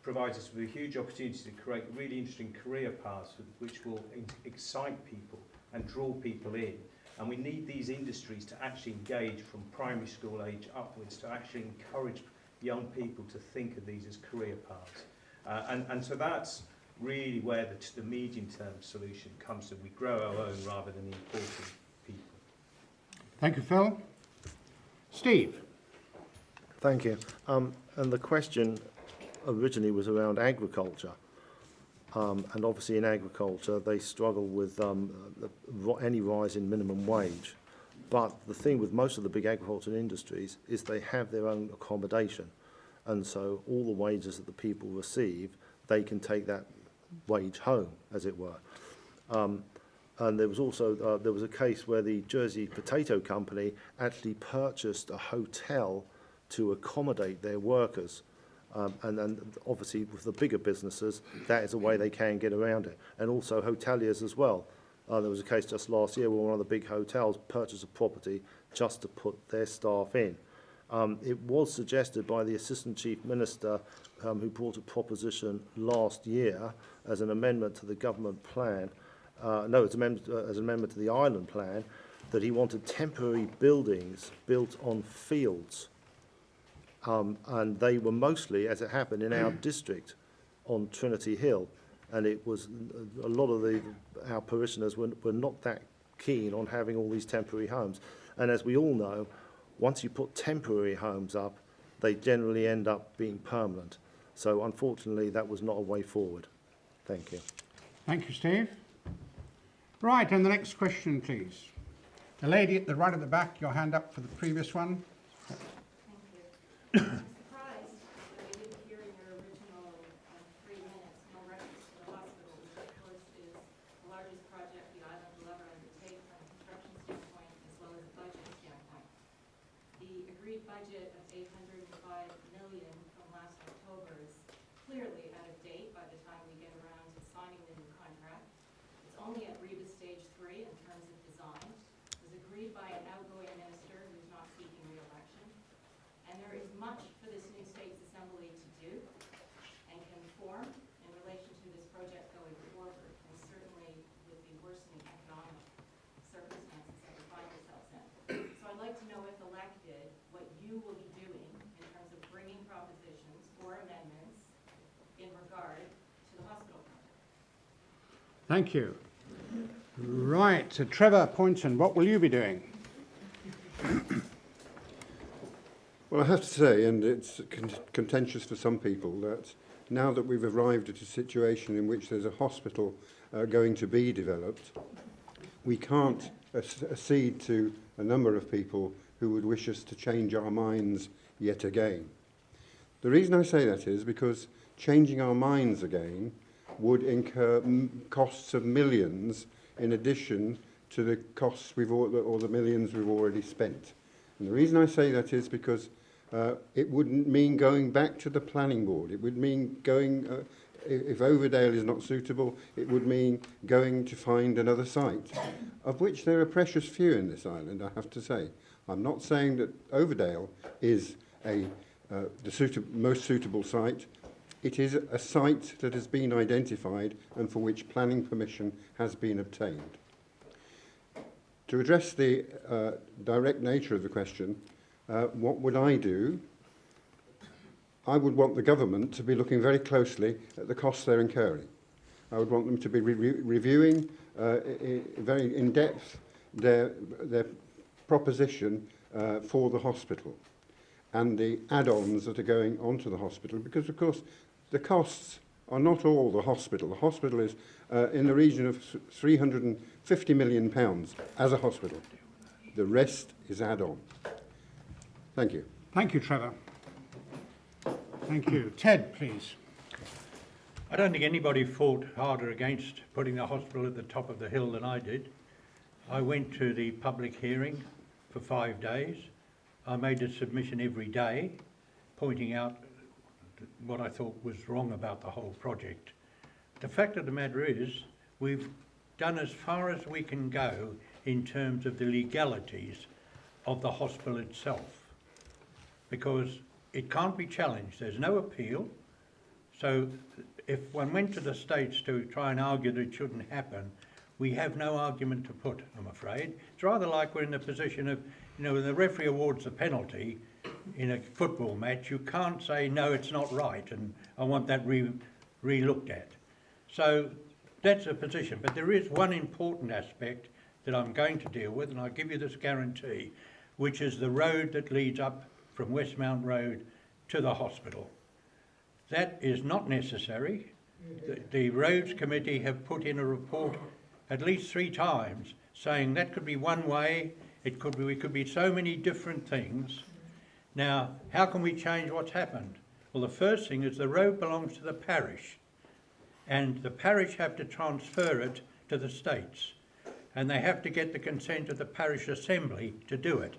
provides us with a huge opportunity to create really interesting career paths which will excite people and draw people in. And we need these industries to actually engage from primary school age upwards to actually encourage young people to think of these as career paths. And so that's really where the medium-term solution comes to. We grow our own rather than importing people. Thank you, Phil. Steve. Thank you. And the question originally was around agriculture. And obviously in agriculture, they struggle with any rise in minimum wage. But the thing with most of the big agricultural industries is they have their own accommodation. And so all the wages that the people receive, they can take that wage home, as it were. And there was also there was a case where the Jersey Potato Company actually purchased a hotel to accommodate their workers. And obviously with the bigger businesses, that is a way they can get around it. And also hoteliers as well. There was a case just last year where one of the big hotels purchased a property just to put their staff in. It was suggested by the Assistant Chief Minister who brought a proposition last year as an amendment to the government plan, as an amendment to the island plan, that he wanted temporary buildings built on fields. And they were mostly, as it happened, in our district on Trinity Hill. And it was a lot of our parishioners were not that keen on having all these temporary homes. And as we all know, once you put temporary homes up, they generally end up being permanent. So unfortunately, that was not a way forward. Thank you. Thank you, Steve. Right, and the next question, please. The lady at the right at the back, your hand up for the previous one. Thank you. I'm surprised that we didn't hear in your original 3 minutes no reference to the hospital, which of course is much for this new States Assembly to do and conform in relation to this project going forward, and certainly with the worsening economic circumstances that we find ourselves in. So I'd like to know, if elected, what you will be doing in terms of bringing propositions or amendments in regard to the hospital project. Thank you. Right, so Trevor Pointen, what will you be doing? Well, I have to say, and it's contentious for some people, that now that we've arrived at a situation in which there's a hospital going to be developed, we can't accede to a number of people who would wish us to change our minds yet again. The reason I say that is because changing our minds again would incur costs of millions in addition to the costs or the millions we've already spent. And the reason I say that is because it wouldn't mean going back to the planning board. It would mean going, if Overdale is not suitable, it would mean going to find another site, of which there are precious few in this island, I have to say. I'm not saying that Overdale is the most suitable site. It is a site that has been identified and for which planning permission has been obtained. To address the direct nature of the question, what would I do? I would want the government to be looking very closely at the costs they're incurring. I would want them to be reviewing very in depth their proposition for the hospital and the add-ons that are going onto the hospital, because of course the costs are not all the hospital. The hospital is in the region of £350 million as a hospital. The rest is add-on. Thank you. Thank you, Trevor. Thank you. Ted, please. I don't think anybody fought harder against putting the hospital at the top of the hill than I did. I went to the public hearing for 5 days. I made a submission every day, pointing out what I thought was wrong about the whole project. The fact of the matter is, we've done as far as we can go in terms of the legalities of the hospital itself, because it can't be challenged. There's no appeal. So if one went to the States to try and argue that it shouldn't happen, we have no argument to put, I'm afraid. It's rather like we're in the position of, when the referee awards a penalty in a football match, you can't say, no, it's not right, and I want that re-looked at. So that's a position. But there is one important aspect that I'm going to deal with, and I'll give you this guarantee, which is the road that leads up from Westmount Road to the hospital. That is not necessary. The Roads Committee have put in a report at least 3 times saying that could be one way, it could be so many different things. Now, how can we change what's happened? Well, the first thing is the road belongs to the parish, and the parish have to transfer it to the States, and they have to get the consent of the parish assembly to do it.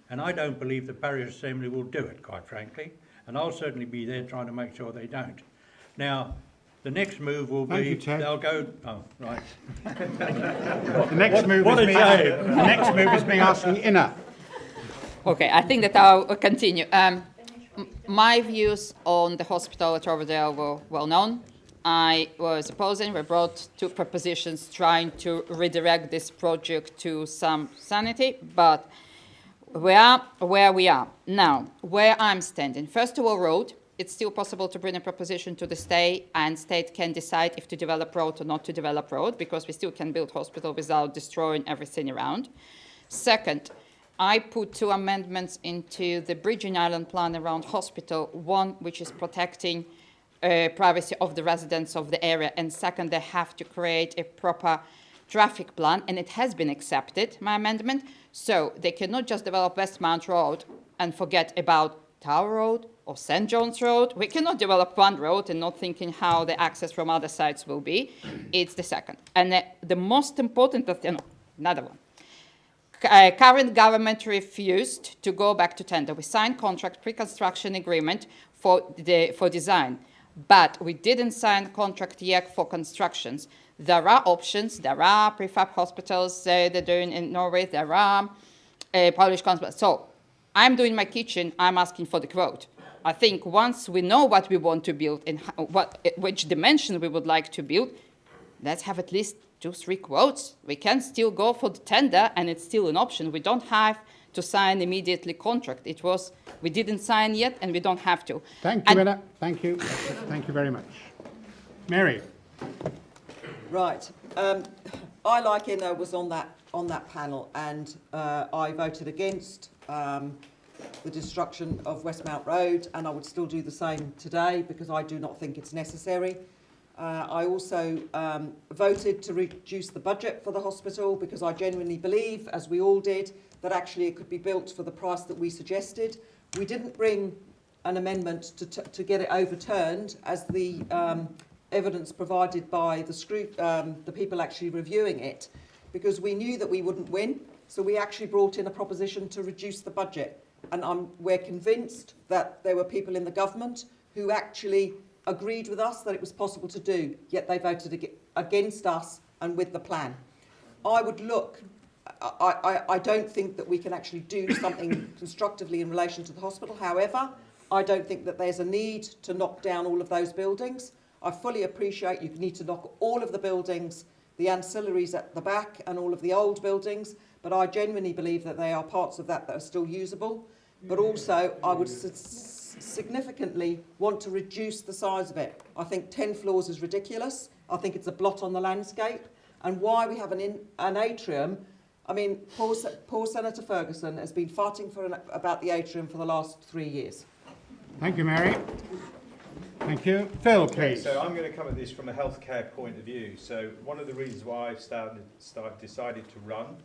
And I don't believe the parish assembly will do it, quite frankly, and I'll certainly be there trying to make sure they don't. Now, the next move will be they'll go. Oh, right. The next move is me asking Inna. Okay, I think that I'll continue. My views on the hospital at Romeril were well known. I was opposing. We brought 2 propositions trying to redirect this project to some sanity, but we are where we are. Now, where I'm standing. First of all, road. It's still possible to bring a proposition to the state, and state can decide if to develop road or not to develop road, because we still can build hospital without destroying everything around. Second, I put 2 amendments into the bridging island plan around hospital. One, which is protecting privacy of the residents of the area, and second, they have to create a proper traffic plan, and it has been accepted, my amendment. So they cannot just develop Westmount Road and forget about Tower Road or St John's Road. We cannot develop one road and not thinking how the access from other sides will be. It's the second. And the most important, another one. Current government refused to go back to tender. We signed contract pre-construction agreement for design, but we didn't sign contract yet for constructions. There are options. There are prefab hospitals they're doing in Norway. There are Polish hospitals. So I'm doing my kitchen, I'm asking for the quote. I think once we know what we want to build and which dimension we would like to build, let's have at least 2-3 quotes. We can still go for the tender, and it's still an option. We don't have to sign immediately contract. We didn't sign yet, and we don't have to. Thank you, Ella. Thank you. Thank you very much. Mary. Right. I, like Inna, was on that panel, and I voted against the destruction of Westmount Road, and I would still do the same today because I do not think it's necessary. I also voted to reduce the budget for the hospital because I genuinely believe, as we all did, that actually it could be built for the price that we suggested. We didn't bring an amendment to get it overturned, as the evidence provided by the people actually reviewing it, because we knew that we wouldn't win. So we actually brought in a proposition to reduce the budget. And we're convinced that there were people in the government who actually agreed with us that it was possible to do, yet they voted against us and with the plan. I don't think that we can actually do something constructively in relation to the hospital. However, I don't think that there's a need to knock down all of those buildings. I fully appreciate you need to knock all of the buildings, the ancillaries at the back and all of the old buildings, but I genuinely believe that there are parts of that are still usable. But also, I would significantly want to reduce the size of it. I think 10 floors is ridiculous. I think it's a blot on the landscape. And why we have an atrium, I mean, poor Senator Ferguson has been fighting about the atrium for the last 3 years. Thank you, Mary. Thank you. Phil, please. So I'm going to come at this from a healthcare point of view. So one of the reasons why I've decided to run,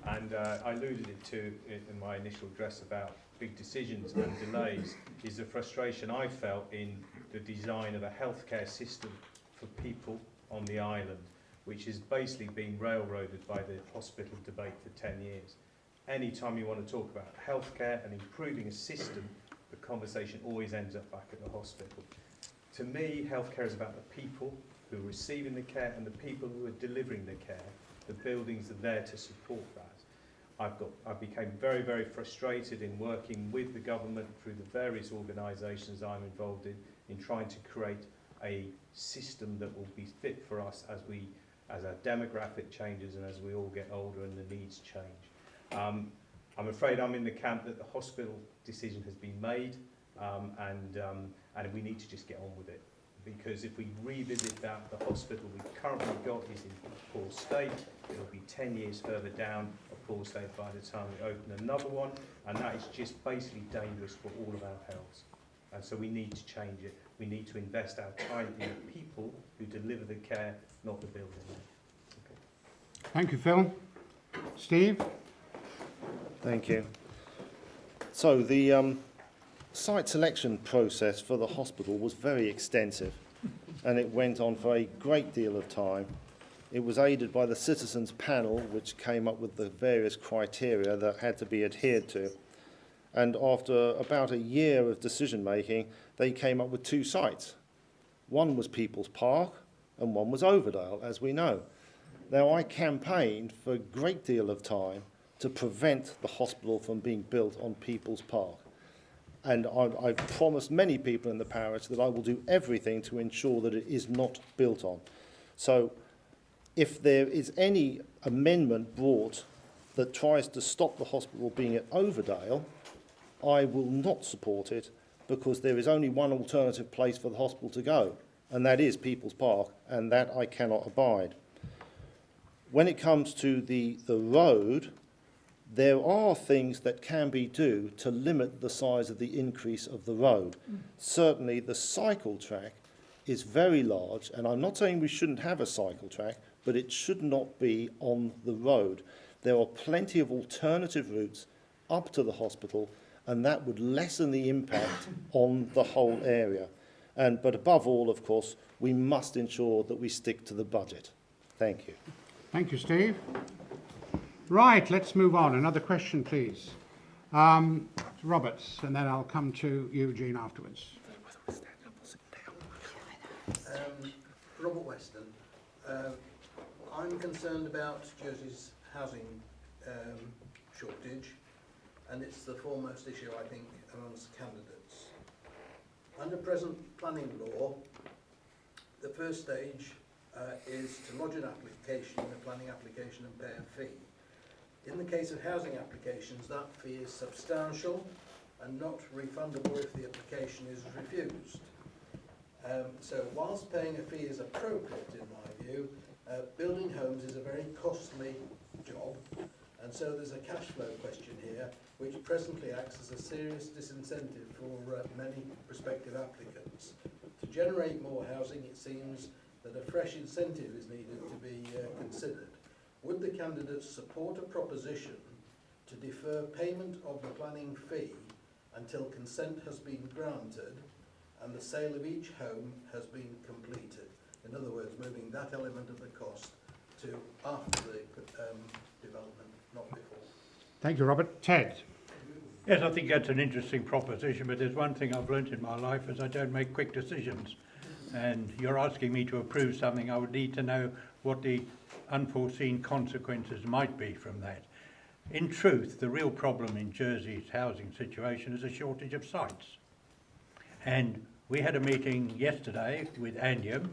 and I alluded to it in my initial address about big decisions and delays, is the frustration I felt in the design of a healthcare system for people on the island, which has basically been railroaded by the hospital debate for 10 years. Anytime you want to talk about healthcare and improving a system, the conversation always ends up back at the hospital. To me, healthcare is about the people who are receiving the care and the people who are delivering the care. The buildings are there to support that. I became very, very frustrated in working with the government through the various organisations I'm involved in trying to create a system that will be fit for us as our demographic changes and as we all get older and the needs change. I'm afraid I'm in the camp that the hospital decision has been made, and we need to just get on with it. Because if we revisit that, the hospital we've currently got is in poor state. It'll be 10 years further down a poor state by the time we open another one, and that is just basically dangerous for all of our health. And so we need to change it. We need to invest our time in the people who deliver the care, not the building. Okay. Thank you, Phil. Steve? Thank you. So the site selection process for the hospital was very extensive, and it went on for a great deal of time. It was aided by the citizens panel, which came up with the various criteria that had to be adhered to. And after about a year of decision making, they came up with 2 sites. One was People's Park and one was Overdale, as we know. Now, I campaigned for a great deal of time to prevent the hospital from being built on People's Park. And I've promised many people in the parish that I will do everything to ensure that it is not built on. So if there is any amendment brought that tries to stop the hospital being at Overdale, I will not support it, because there is only one alternative place for the hospital to go, and that is People's Park, and that I cannot abide. When it comes to the road, there are things that can be done to limit the size of the increase of the road. Certainly the cycle track is very large, and I'm not saying we shouldn't have a cycle track, but it should not be on the road. There are plenty of alternative routes up to the hospital, and that would lessen the impact on the whole area. But above all, of course, we must ensure that we stick to the budget. Thank you. Thank you, Steve. Right, let's move on. Another question, please. Roberts, and then I'll come to Eugene afterwards. Robert Weston. I'm concerned about Jersey's housing shortage. and it's the foremost issue, I think, amongst candidates. Under present planning law, the first stage is to lodge an application, a planning application, and pay a fee. In the case of housing applications, that fee is substantial and not refundable if the application is refused. So whilst paying a fee is appropriate in my view, building homes is a very costly job, and so there's a cash flow question here which presently acts as a serious disincentive for many prospective applicants. To generate more housing, it seems that a fresh incentive is needed to be considered. Would the candidates support a proposition to defer payment of the planning fee until consent has been granted and the sale of each home has been completed? In other words, moving that element of the cost to after the development, not before. Thank you, Robert. Ted? Yes, I think that's an interesting proposition, but there's one thing I've learnt in my life is I don't make quick decisions. And you're asking me to approve something, I would need to know what the unforeseen consequences might be from that. In truth, the real problem in Jersey's housing situation is a shortage of sites. And we had a meeting yesterday with Andium,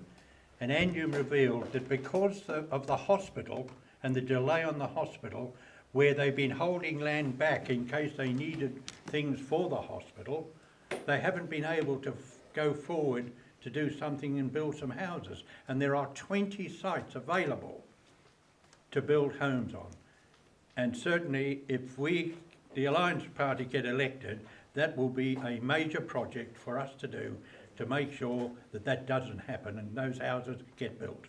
and Andium revealed that because of the hospital and the delay on the hospital, where they've been holding land back in case they needed things for the hospital, they haven't been able to go forward to do something and build some houses. And there are 20 sites available to build homes on. And certainly if we, the Alliance Party, get elected, that will be a major project for us to do to make sure that that doesn't happen and those houses get built.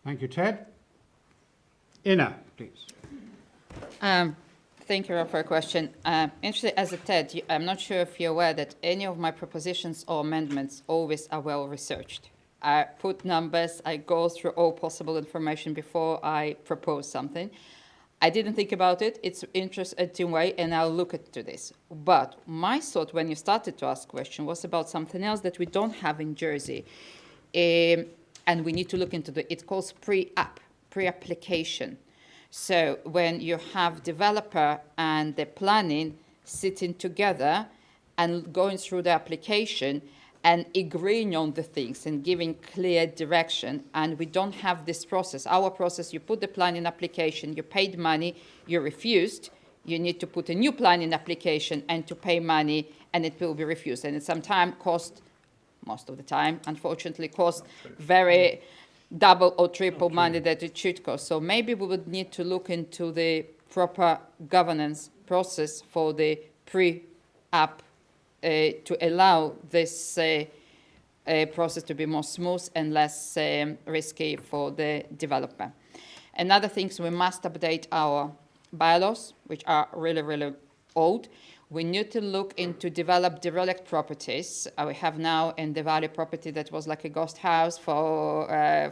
Thank you, Ted. Ina, please. Thank you, Rob, for a question. Interesting, as a TED, I'm not sure if you're aware that any of my propositions or amendments always are well researched. I put numbers, I go through all possible information before I propose something. I didn't think about it, it's interesting way, and I'll look into this. But my thought when you started to ask question was about something else that we don't have in Jersey. And we need to look into it's called pre-application. So when you have developer and the planning sitting together and going through the application and agreeing on the things and giving clear direction, and we don't have this process. Our process, you put the planning application, you paid money, you refused, you need to put a new planning application and to pay money, and it will be refused. And it sometimes cost, most of the time, unfortunately, cost very double or triple money that it should cost. So maybe we would need to look into the proper governance process for the pre-app to allow this process to be more smooth and less risky for the developer. Another thing is we must update our bylaws, which are really, really old. We need to look into develop derelict properties. We have now in the Valley property that was like a ghost house for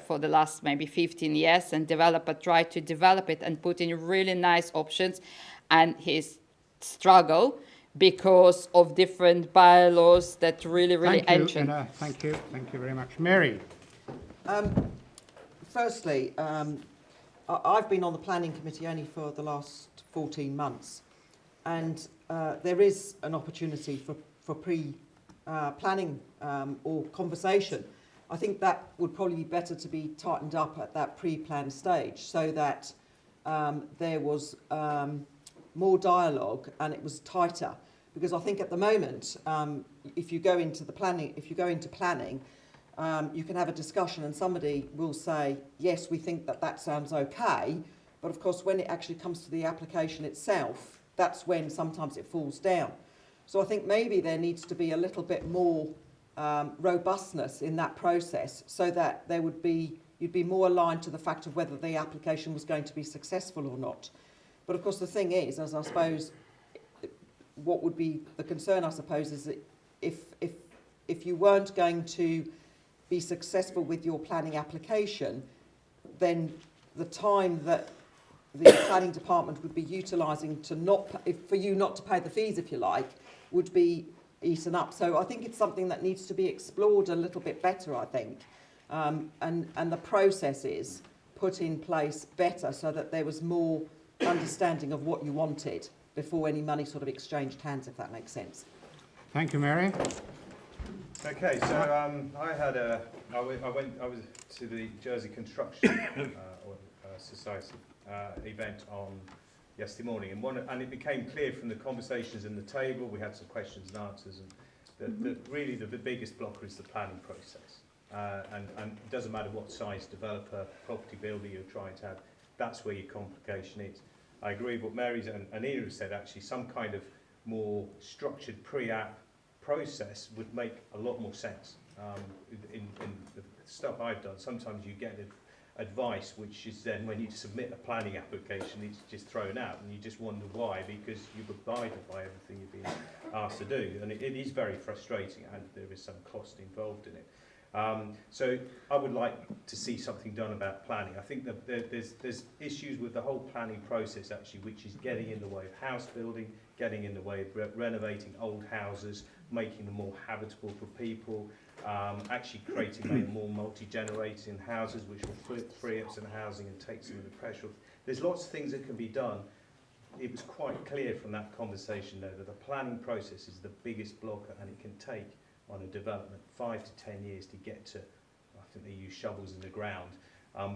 the last maybe 15 years, and developer tried to develop it and put in really nice options, and his struggle because of different bylaws that really ancient. Thank you very much. Mary? Firstly, I've been on the planning committee only for the last 14 months, and there is an opportunity for pre-planning or conversation. I think that would probably be better to be tightened up at that pre-plan stage so that there was more dialogue and it was tighter. Because I think at the moment, if you go into planning, you can have a discussion and somebody will say, yes, we think that sounds okay. But of course, when it actually comes to the application itself, that's when sometimes it falls down. So I think maybe there needs to be a little bit more robustness in that process so that you'd be more aligned to the fact of whether the application was going to be successful or not. But of course, the thing is, as I suppose, what would be the concern, I suppose, is that if you weren't going to be successful with your planning application, then the time that the planning department would be utilising for you not to pay the fees, if you like, would be eaten up. So I think it's something that needs to be explored a little bit better, I think, and the processes put in place better so that there was more understanding of what you wanted before any money sort of exchanged hands, if that makes sense. Thank you, Mary. Okay, so I was to the Jersey Construction Society event on yesterday morning, and it became clear from the conversations in the table, we had some questions and answers, and that really the biggest blocker is the planning process. And it doesn't matter what size developer, property builder you're trying to have, that's where your complication is. I agree with what Mary's and Ahier said, actually, some kind of more structured pre-app process would make a lot more sense. In the stuff I've done, sometimes you get advice which is then when you submit a planning application, it's just thrown out and you just wonder why, because you've abided by everything you've been asked to do, and it is very frustrating, and there is some cost involved in it. So I would like to see something done about planning. I think that there's issues with the whole planning process actually, which is getting in the way of house building, getting in the way of renovating old houses, making them more habitable for people, actually creating more multi-generating houses which will free up some housing and take some of the pressure off. There's lots of things that can be done. It was quite clear from that conversation though that the planning process is the biggest blocker, and it can take on a development 5 to 10 years to get to, I think they use shovels in the ground,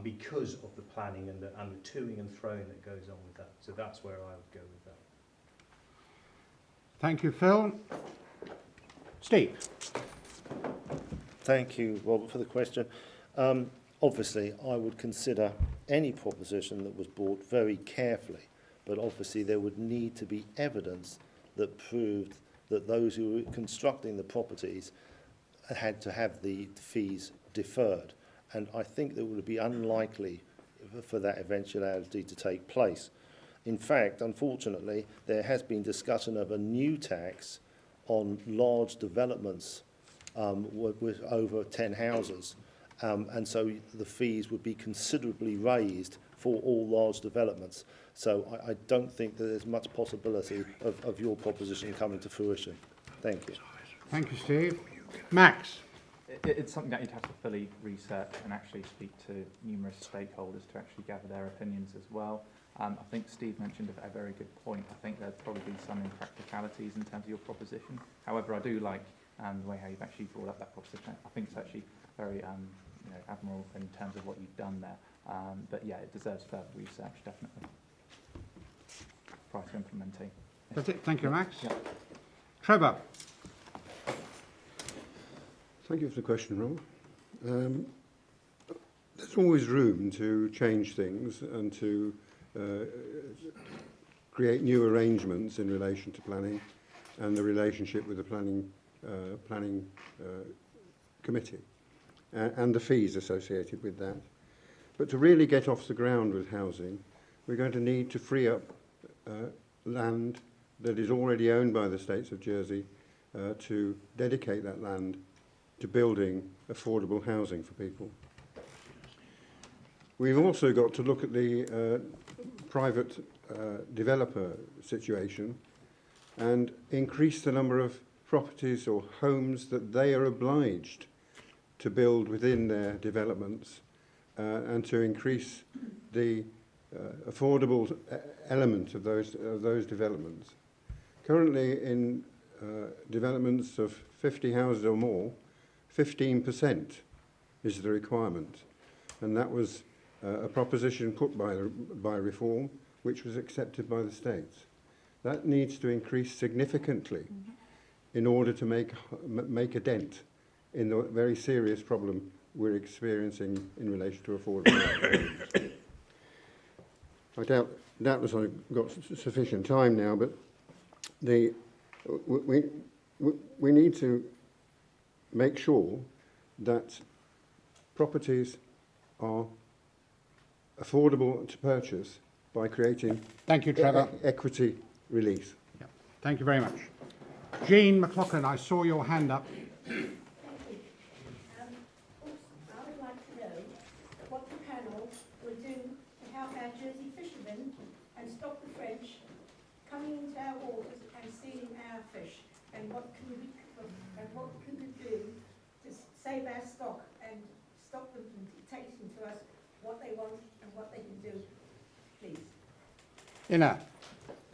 because of the planning and the toing and throwing that goes on with that. So that's where I would go with that. Thank you, Phil. Steve. Thank you, Robert, for the question. Obviously, I would consider any proposition that was brought very carefully, but obviously there would need to be evidence that proved that those who were constructing the properties had to have the fees deferred. And I think that it would be unlikely for that eventuality to take place. In fact, unfortunately, there has been discussion of a new tax on large developments with over 10 houses. And so the fees would be considerably raised for all large developments. So I don't think that there's much possibility of your proposition coming to fruition. Thank you. Thank you, Steve. Max. It's something that you'd have to fully research and actually speak to numerous stakeholders to actually gather their opinions as well. I think Steve mentioned a very good point. I think there's probably some impracticalities in terms of your proposition. However, I do like the way how you've actually brought up that proposition. I think it's actually very admirable in terms of what you've done there. But yeah, it deserves further research, definitely, prior to implementing. That's it. Thank you, Max. Yeah. Trevor. Thank you for the question, Rob. There's always room to change things and to create new arrangements in relation to planning and the relationship with the planning committee and the fees associated with that. But to really get off the ground with housing, we're going to need to free up land that is already owned by the states of Jersey to dedicate that land to building affordable housing for people. We've also got to look at the private developer situation and increase the number of properties or homes that they are obliged to build within their developments and to increase the affordable element of those developments. Currently in developments of 50 houses or more, 15% is the requirement, and that was a proposition put by Reform, which was accepted by the states. That needs to increase significantly in order to make a dent in the very serious problem we're experiencing in relation to affordable housing. I doubtless I've got sufficient time now, but we need to make sure that properties are affordable to purchase by creating Thank you, Trevor. Equity release. Yeah. Thank you very much. Jean McLaughlin, I saw your hand up. Thank you. I would like to know what the panel will do to help our Jersey fishermen and stop the French coming into our waters and stealing our fish, and what can we do to save our stock and stop them from dictating to us what they want and what they can do, please. Inna,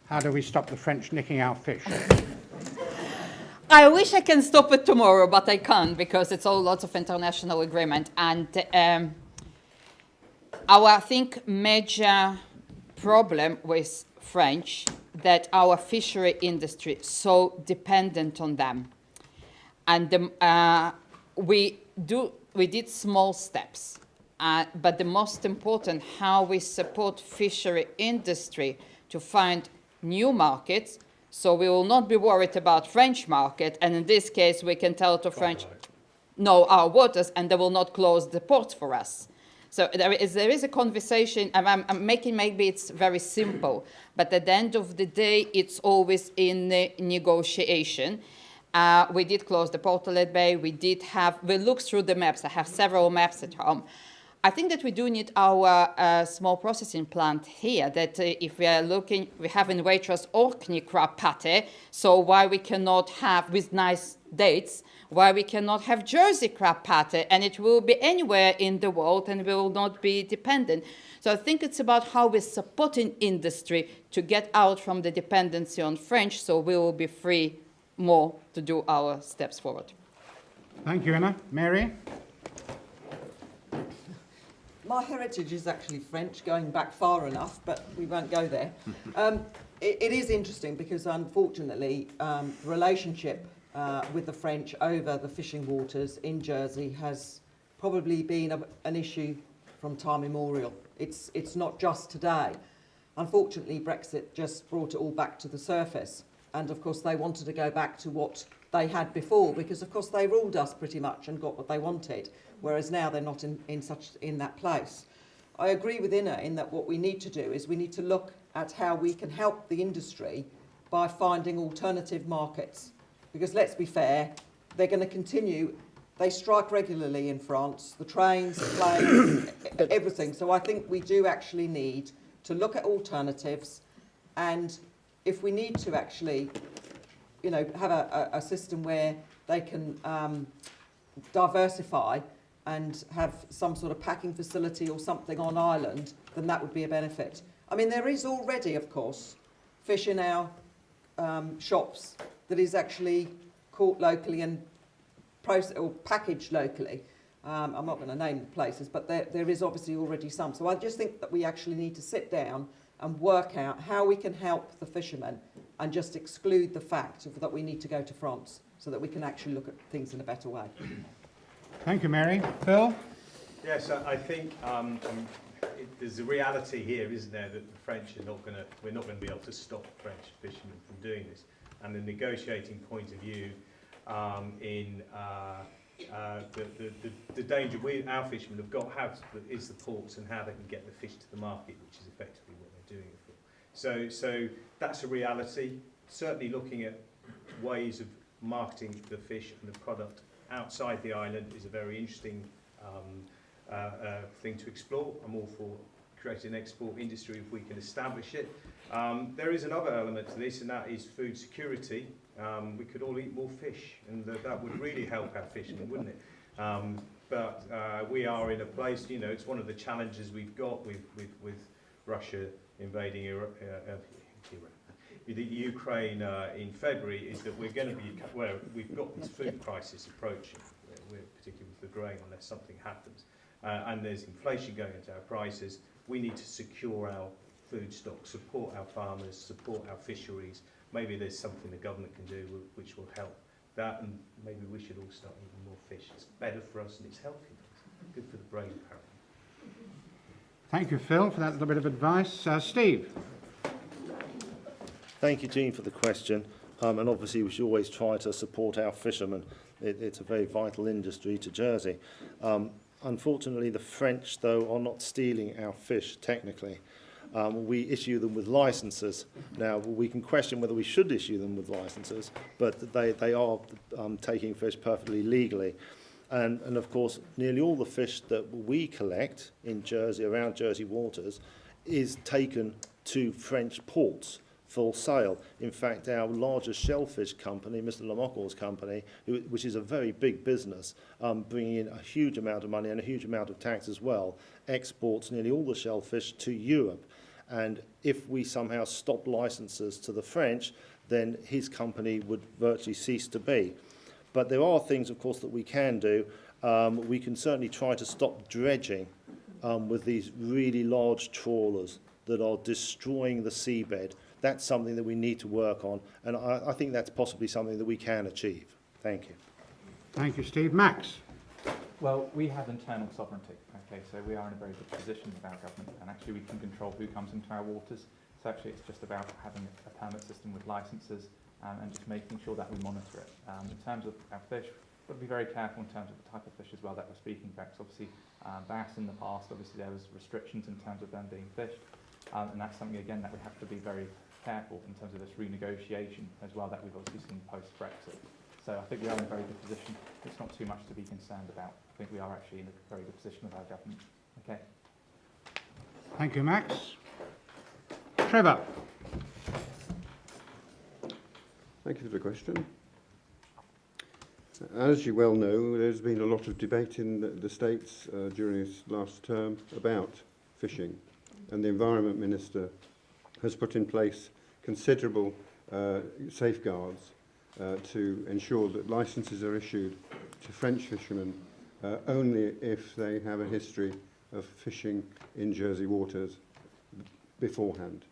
how do we stop the French nicking our fish? I wish I can stop it tomorrow, but I can't because it's all lots of international agreement. And our, I think, major problem with French that our fishery industry is so dependent on them. And we did small steps, but the most important, how we support fishery industry to find new markets. So we will not be worried about French market, and in this case, we can tell to French, no, our waters, and they will not close the ports for us. So there is a conversation, I'm making, maybe it's very simple, but at the end of the day, it's always in the negotiation. We did close the port at Bay, we looked through the maps, I have several maps at home. I think that we do need our small processing plant here, that if we are looking, we have in Waitrose Orkney crab pate, so why we cannot have, with nice dates, why we cannot have Jersey crab pate, and it will be anywhere in the world and we will not be dependent. So I think it's about how we're supporting industry to get out from the dependency on French, so we will be free more to do our steps forward. Thank you, Inna. Mary? My heritage is actually French, going back far enough, but we won't go there. It is interesting because, unfortunately, the relationship with the French over the fishing waters in Jersey has probably been an issue from time immemorial. It's not just today. Unfortunately, Brexit just brought it all back to the surface. And, of course, they wanted to go back to what they had before because, of course, they ruled us pretty much and got what they wanted, whereas now they're not in that place. I agree with Inna in that what we need to do is we need to look at how we can help the industry by finding alternative markets. Because let's be fair, they're going to continue. They strike regularly in France, the trains, the planes, everything. So I think we do actually need to look at alternatives, and if we need to actually, you know, have a system where they can diversify and have some sort of packing facility or something on island, then that would be a benefit. I mean, there is already, of course, fish in our shops that is actually caught locally and processed or packaged locally. I'm not going to name the places, but there is obviously already some. So I just think that we actually need to sit down and work out how we can help the fishermen and just exclude the fact that we need to go to France so that we can actually look at things in a better way. Thank you, Mary. Phil? Yes, I think there's a reality here, isn't there, that the French are we're not going to be able to stop French fishermen from doing this. And the negotiating point of view in the danger our fishermen have got is the ports and how they can get the fish to the market, which is effectively what they're doing it for. So that's a reality. Certainly looking at ways of marketing the fish and the product outside the island is a very interesting thing to explore. I'm all for creating an export industry if we can establish it. There is another element to this, and that is food security. We could all eat more fish, and that would really help our fishermen, wouldn't it? But we are in a place, you know, it's one of the challenges we've got with Russia invading the Ukraine in February, is that we're going to be, well, we've got this food crisis approaching, particularly with the grain, unless something happens. And there's inflation going into our prices. We need to secure our food stock, support our farmers, support our fisheries. Maybe there's something the government can do which will help that, and maybe we should all start eating more fish. It's better for us and it's healthy. It's good for the brain, apparently. Thank you, Phil, for that little bit of advice. Steve? Thank you, Jean, for the question. And obviously we should always try to support our fishermen. It's a very vital industry to Jersey. Unfortunately, the French, though, are not stealing our fish, technically. We issue them with licenses. Now, we can question whether we should issue them with licenses, but they are taking fish perfectly legally. And of course, nearly all the fish that we collect in Jersey, around Jersey waters, is taken to French ports for sale. In fact, our largest shellfish company, Mr. Lamockel's company, which is a very big business, bringing in a huge amount of money and a huge amount of tax as well, exports nearly all the shellfish to Europe. And if we somehow stop licenses to the French, then his company would virtually cease to be. But there are things, of course, that we can do. We can certainly try to stop dredging with these really large trawlers that are destroying the seabed. That's something that we need to work on, and I think that's possibly something that we can achieve. Thank you. Thank you, Steve. Max? Well, we have internal sovereignty, okay, so we are in a very good position with our government, and actually we can control who comes into our waters. So actually it's just about having a permit system with licences and just making sure that we monitor it. In terms of our fish, we've got to be very careful in terms of the type of fish as well that we're speaking about. So obviously, bass in the past, obviously there was restrictions in terms of them being fished, and that's something again that we have to be very careful in terms of this renegotiation as well that we've obviously seen post-Brexit. So I think we are in a very good position. It's not too much to be concerned about. I think we are actually in a very good position with our government. Okay. Thank you, Max. Trevor? Thank you for the question. As you well know, there's been a lot of debate in the States during this last term about fishing, and the Environment Minister has put in place considerable safeguards to ensure that licences are issued to French fishermen only if they have a history of fishing in Jersey waters beforehand.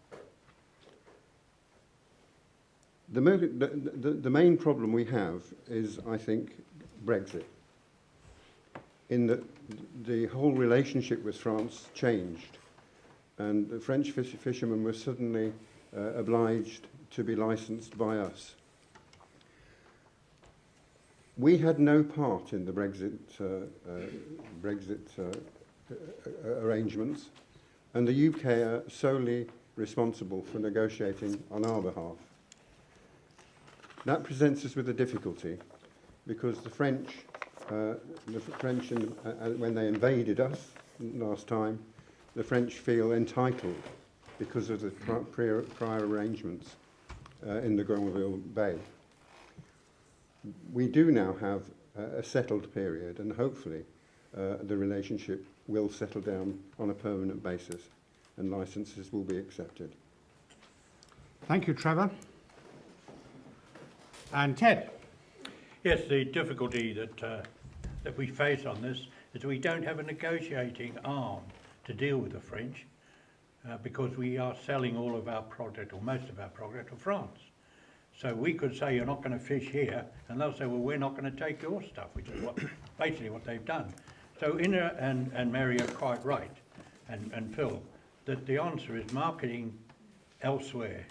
The main problem we have is, I think, Brexit. In that the whole relationship with France changed, and the French fishermen were suddenly obliged to be licensed by us. We had no part in the Brexit arrangements, and the UK are solely responsible for negotiating on our behalf. That presents us with a difficulty, because the French, when they invaded us last time, the French feel entitled because of the prior arrangements in the Romeril Bay. We do now have a settled period, and hopefully the relationship will settle down on a permanent basis and licences will be accepted. Thank you, Trevor. And Ted? Yes, the difficulty that we face on this is we don't have a negotiating arm to deal with the French because we are selling all of our product, or most of our product, to France. So we could say you're not going to fish here, and they'll say, well, we're not going to take your stuff, which is basically what they've done. So and Mary are quite right, and Phil, that the answer is marketing elsewhere.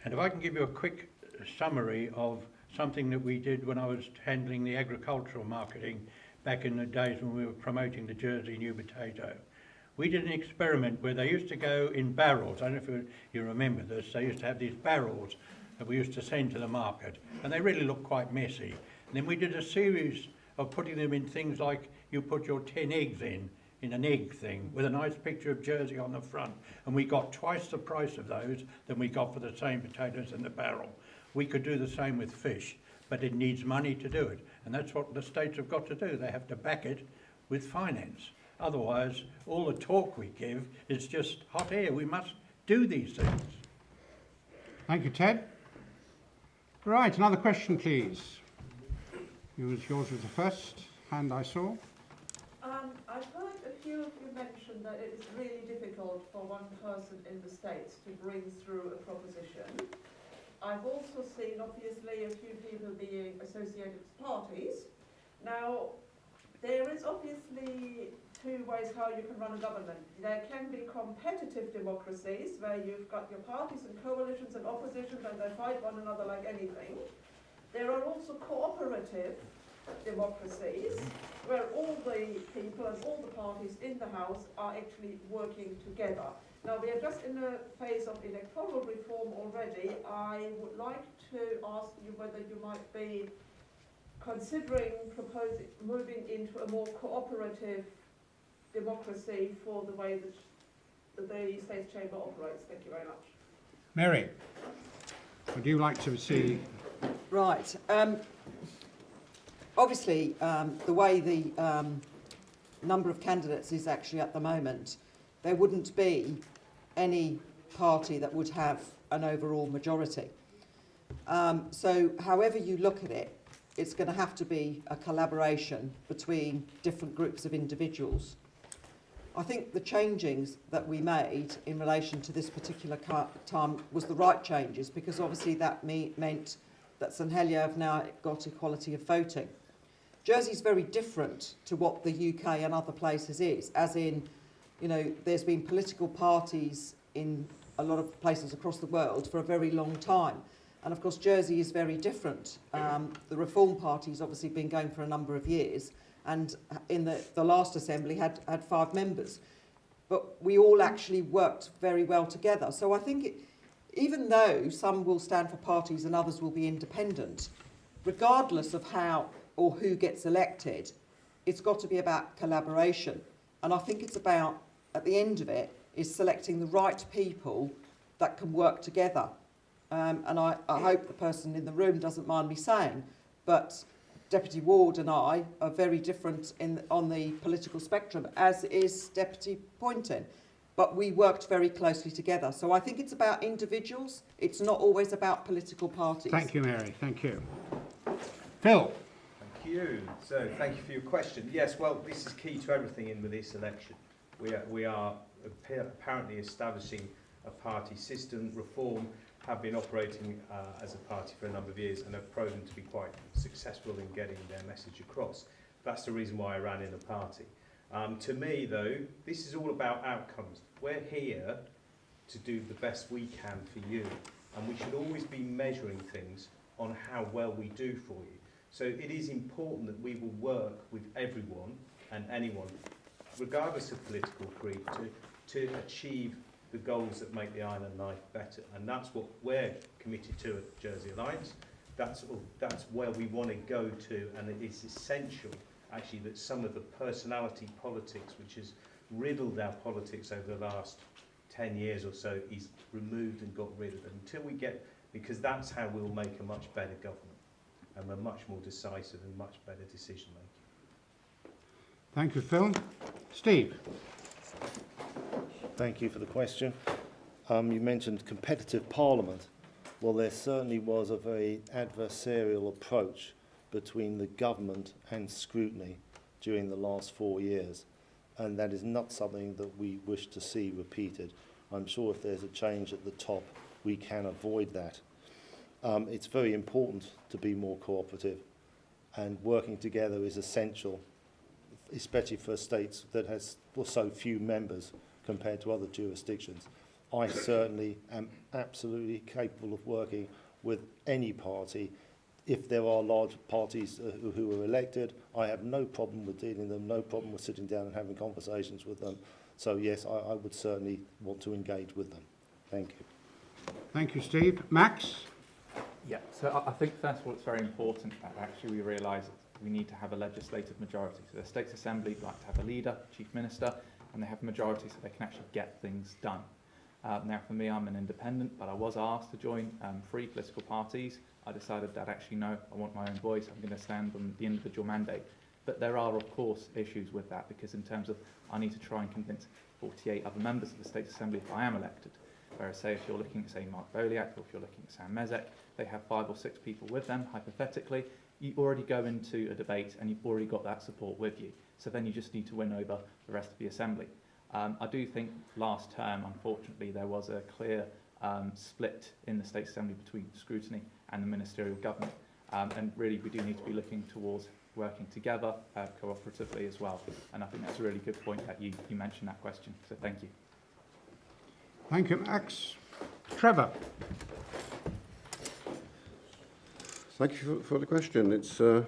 And if I can give you a quick summary of something that we did when I was handling the agricultural marketing back in the days when we were promoting the Jersey new potato. We did an experiment where they used to go in barrels. I don't know if you remember this. They used to have these barrels that we used to send to the market, and they really looked quite messy. And then we did a series of putting them in things like you put your 10 eggs in an egg thing with a nice picture of Jersey on the front, and we got twice the price of those than we got for the same potatoes in the barrel. We could do the same with fish, but it needs money to do it, and that's what the states have got to do. They have to back it with finance. Otherwise, all the talk we give is just hot air. We must do these things. Thank you, Ted. Right, another question, please. Yours was the first hand I saw. I've heard a few of you mention that it is really difficult for one person in the States to bring through a proposition. I've also seen, obviously, a few people being associated with parties. Now, there is obviously two ways how you can run a government. There can be competitive democracies, where you've got your parties and coalitions and oppositions, and they fight one another like anything. There are also cooperative democracies, where all the people and all the parties in the House are actually working together. Now, we are just in a phase of electoral reform already. I would like to ask you whether you might be considering moving into a more cooperative democracy for the way that the States Chamber operates. Thank you very much. Mary, would you like to see? Right. Obviously, the way the number of candidates is actually at the moment, there wouldn't be any party that would have an overall majority. So however you look at it, it's going to have to be a collaboration between different groups of individuals. I think the changings that we made in relation to this particular time was the right changes, because obviously that meant that St Helier have now got equality of voting. Jersey's very different to what the UK and other places is, as in, you know, there's been political parties in a lot of places across the world for a very long time. And of course, Jersey is very different. The Reform Party's obviously been going for a number of years, and in the last assembly had 5 members. But we all actually worked very well together. So I think even though some will stand for parties and others will be independent, regardless of how or who gets elected, it's got to be about collaboration. And I think it's about, at the end of it, is selecting the right people that can work together. And I hope the person in the room doesn't mind me saying, but Deputy Ward and I are very different on the political spectrum, as is Deputy Pointen. But we worked very closely together. So I think it's about individuals. It's not always about political parties. Thank you, Mary. Thank you. Phil. Thank you. So thank you for your question. Yes, well, this is key to everything in with this election. We are apparently establishing a party system. Reform have been operating as a party for a number of years and have proven to be quite successful in getting their message across. That's the reason why I ran in the party. To me, though, this is all about outcomes. We're here to do the best we can for you, and we should always be measuring things on how well we do for you. So it is important that we will work with everyone and anyone, regardless of political creed, to achieve the goals that make the island life better. And that's what we're committed to at Jersey Alliance. That's where we want to go to, and it is essential, actually, that some of the personality politics, which has riddled our politics over the last 10 years or so, is removed and got rid of. And until we get, because that's how we'll make a much better government, and a much more decisive and much better decision making. Thank you, Phil. Steve. Thank you for the question. You mentioned competitive parliament. Well, there certainly was a very adversarial approach between the government and scrutiny during the last 4 years, and that is not something that we wish to see repeated. I'm sure if there's a change at the top, we can avoid that. It's very important to be more cooperative, and working together is essential, especially for states that has so few members compared to other jurisdictions. I certainly am absolutely capable of working with any party. If there are large parties who are elected, I have no problem with dealing with them, no problem with sitting down and having conversations with them. So yes, I would certainly want to engage with them. Thank you. Thank you, Steve. Max? Yeah, so I think first of all it's very important that actually we realise that we need to have a legislative majority. So the States Assembly like to have a leader, Chief Minister, and they have a majority so they can actually get things done. Now for me, I'm an independent, but I was asked to join 3 political parties. I decided that actually no, I want my own voice, I'm going to stand on the individual mandate. But there are of course issues with that, because in terms of I need to try and convince 48 other members of the State Assembly if I am elected. Whereas say if you're looking at say Mark Boliak, or if you're looking at Sam Mezek, they have 5 or 6 people with them, hypothetically. You already go into a debate and you've already got that support with you. So then you just need to win over the rest of the Assembly. I do think last term, unfortunately, there was a clear split in the State Assembly between scrutiny and the ministerial government. And really, we do need to be looking towards working together cooperatively as well. And I think that's a really good point that you mentioned that question. So thank you. Thank you, Max. Trevor. Thank you for the question. It's a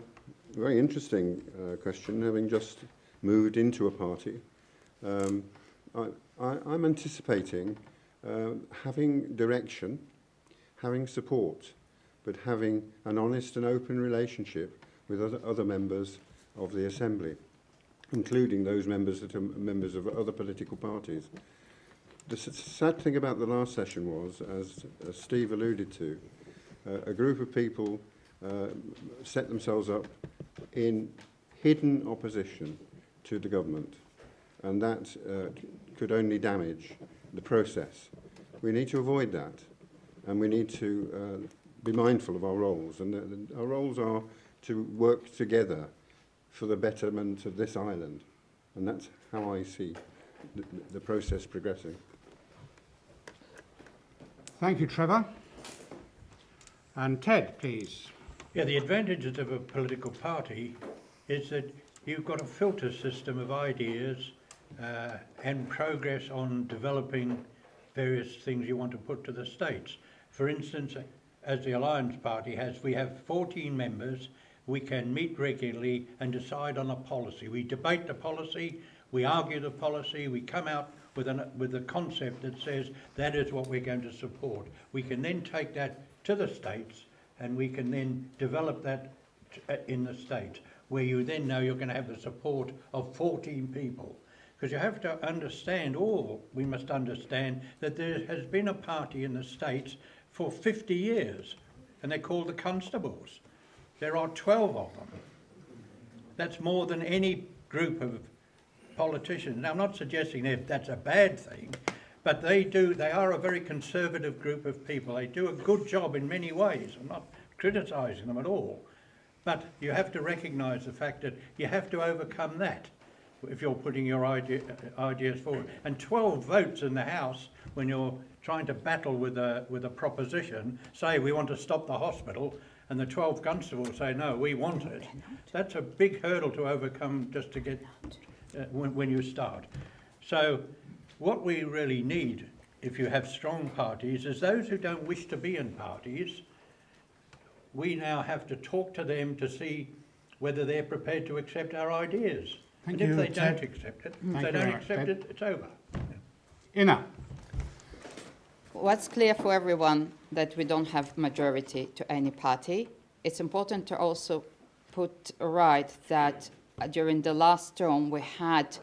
very interesting question, having just moved into a party. I'm anticipating having direction, having support, but having an honest and open relationship with other members of the Assembly, including those members that are members of other political parties. The sad thing about the last session was, as Steve alluded to, a group of people set themselves up in hidden opposition to the government, and that could only damage the process. We need to avoid that, and we need to be mindful of our roles. And our roles are to work together for the betterment of this island. And that's how I see the process progressing. Thank you, Trevor. And Ted, please. Yeah, the advantages of a political party is that you've got a filter system of ideas and progress on developing various things you want to put to the states. For instance, as the Alliance Party has, we have 14 members. We can meet regularly and decide on a policy. We debate the policy, we argue the policy, we come out with a concept that says that is what we're going to support. We can then take that to the states and we can then develop that in the states, where you then know you're going to have the support of 14 people. Because you have to understand, we must understand, that there has been a party in the States for 50 years, and they're called the Constables. There are 12 of them. That's more than any group of politicians. Now, I'm not suggesting that that's a bad thing, but they are a very conservative group of people. They do a good job in many ways. I'm not criticising them at all. But you have to recognise the fact that you have to overcome that if you're putting your ideas forward. And 12 votes in the House when you're trying to battle with a proposition, say we want to stop the hospital, and the 12 constables say no, we want it. That's a big hurdle to overcome just to get when you start. So what we really need, if you have strong parties, is those who don't wish to be in parties. We now have to talk to them to see whether they're prepared to accept our ideas. Thank and you, if they Ted. don't accept it, if they don't accept it, it's over. Ina. What's clear for everyone that we don't have majority to any party. It's important to also put right that during the last term we had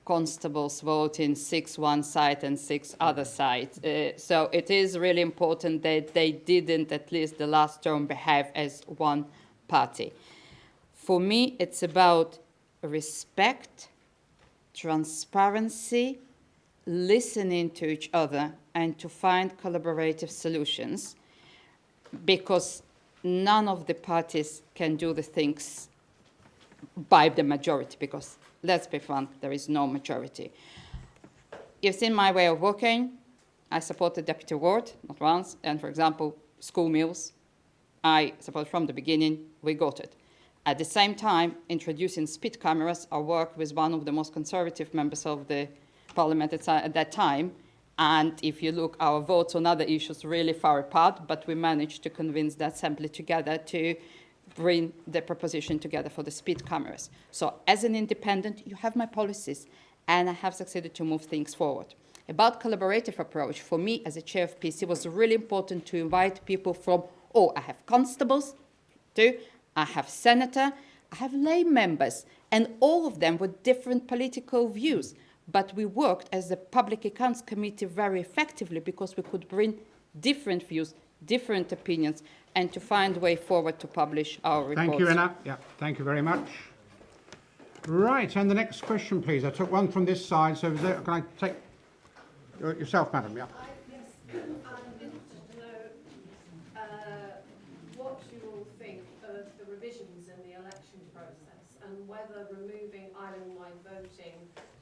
constables voting 6 one side and 6 other sides. So it is really important that they didn't, at least the last term, behave as one party. For me, it's about respect, transparency, listening to each other, and to find collaborative solutions, because none of the parties can do the things by the majority, because let's be frank, there is no majority. You've seen my way of working. I support the deputy ward, not once, and for example, school meals, I support from the beginning, we got it. At the same time, introducing speed cameras, I worked with one of the most conservative members of the parliament at that time, and if you look, our votes on other issues really far apart, but we managed to convince the assembly together to bring the proposition together for the speed cameras. So as an independent, you have my policies, and I have succeeded to move things forward. About collaborative approach, for me as a chair of PC, it was really important to invite people from, I have constables too, I have senator, I have lay members, and all of them with different political views. But we worked as the Public Accounts Committee very effectively because we could bring different views, different opinions, and to find a way forward to publish our reports. Thank you, Anna. Yeah, thank you very much. Right, and the next question, please. I took one from this side, so can I take yourself, madam? Yeah. Yes, I'm interested to know what you all think of the revisions in the election process and whether removing island-wide voting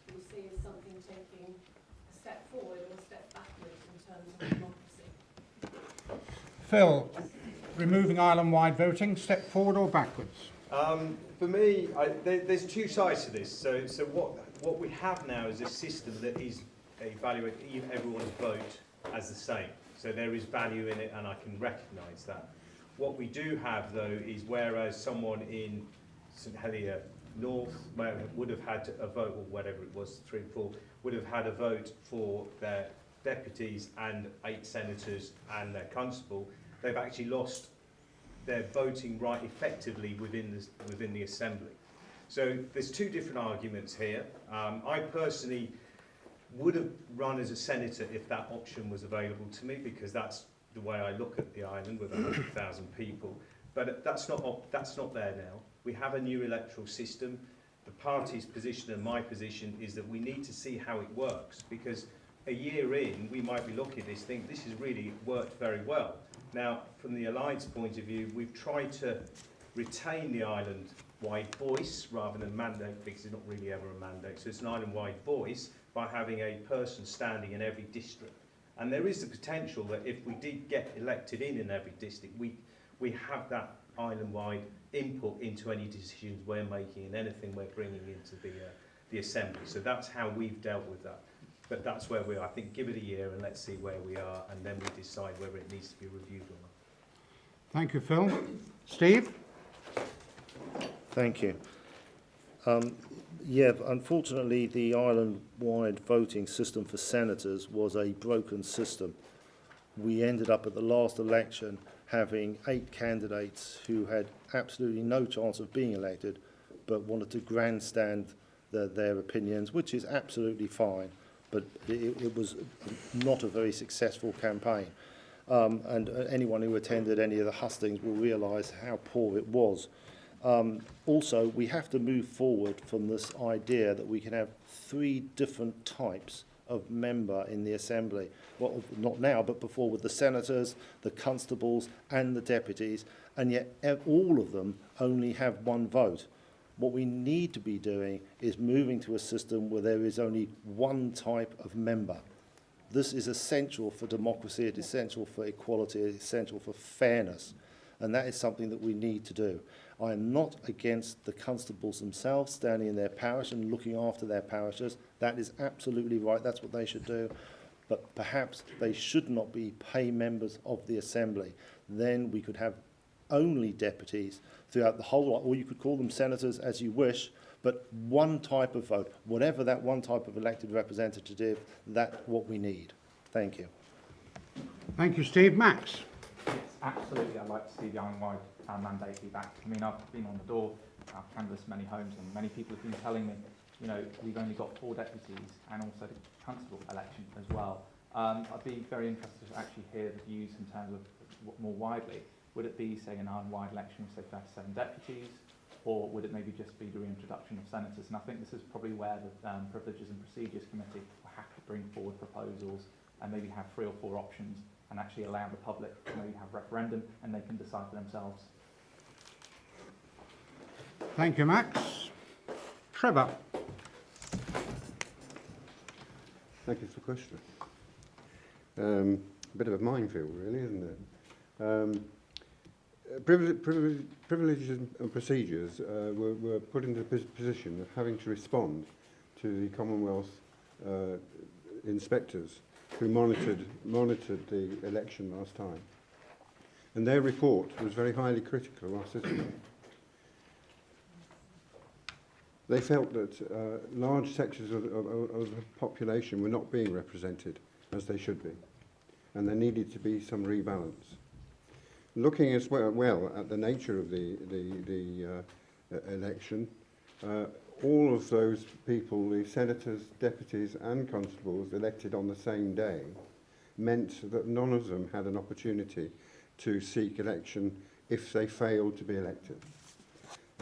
you see as something taking a step forward or a step backwards in terms of democracy. Phil, removing island-wide voting, step forward or backwards? For me, there's two sides to this. So what we have now is a system that is evaluating everyone's vote as the same. So there is value in it, and I can recognise that. What we do have, though, is whereas someone in St Helier North would have had a vote, or whatever it was, 3 or 4, would have had a vote for their deputies and 8 senators and their constable, they've actually lost their voting right effectively within the assembly. So there's 2 different arguments here. I personally would have run as a senator if that option was available to me, because that's the way I look at the island with 100,000 people. But that's not there now. We have a new electoral system. The party's position and my position is that we need to see how it works, because a year in, we might be looking at this thing, this has really worked very well. Now, from the Alliance point of view, we've tried to retain the island-wide voice rather than mandate, because it's not really ever a mandate. So it's an island-wide voice by having a person standing in every district. And there is the potential that if we did get elected in every district, we have that island-wide input into any decisions we're making and anything we're bringing into the Assembly. So that's how we've dealt with that. But that's where we are. I think give it a year and let's see where we are, and then we decide whether it needs to be reviewed or not. Thank you, Phil. Steve? Thank you. Yeah, unfortunately, the island-wide voting system for senators was a broken system. We ended up at the last election having 8 candidates who had absolutely no chance of being elected, but wanted to grandstand their opinions, which is absolutely fine. But it was not a very successful campaign. And anyone who attended any of the hustings will realise how poor it was. Also, we have to move forward from this idea that we can have 3 different types of member in the Assembly. Well, not now, but before, with the senators, the constables and the deputies, and yet all of them only have 1 vote. What we need to be doing is moving to a system where there is only 1 type of member. This is essential for democracy, it is essential for equality, it is essential for fairness, and that is something that we need to do. I am not against the constables themselves standing in their parish and looking after their parishes. That is absolutely right, that's what they should do. But perhaps they should not be pay members of the Assembly. Then we could have only deputies throughout the whole lot, or you could call them senators as you wish, but 1 type of vote, whatever that 1 type of elected representative, that's what we need. Thank you. Thank you, Steve. Max? Yes, absolutely. I'd like to see the island-wide mandate be back. I mean, I've been on the door, I've canvassed many homes, and many people have been telling me, you know, we've only got 4 deputies and also the constable election as well. I'd be very interested to actually hear the views in terms of more widely. Would it be, say, an island-wide election with, say, 37 deputies, or would it maybe just be the reintroduction of senators? And I think this is probably where the Privileges and Procedures Committee will have to bring forward proposals and maybe have 3 or 4 options and actually allow the public to maybe have referendum and they can decide for themselves. Thank you, Max. Trevor? Thank you for the question. A bit of a minefield, really, isn't it? Privileges and procedures were put into the position of having to respond to the Commonwealth inspectors who monitored the election last time. And their report was very highly critical of our system. They felt that large sections of the population were not being represented as they should be, and there needed to be some rebalance. Looking as well at the nature of the election, all of those people, the senators, deputies and constables elected on the same day, meant that none of them had an opportunity to seek election if they failed to be elected.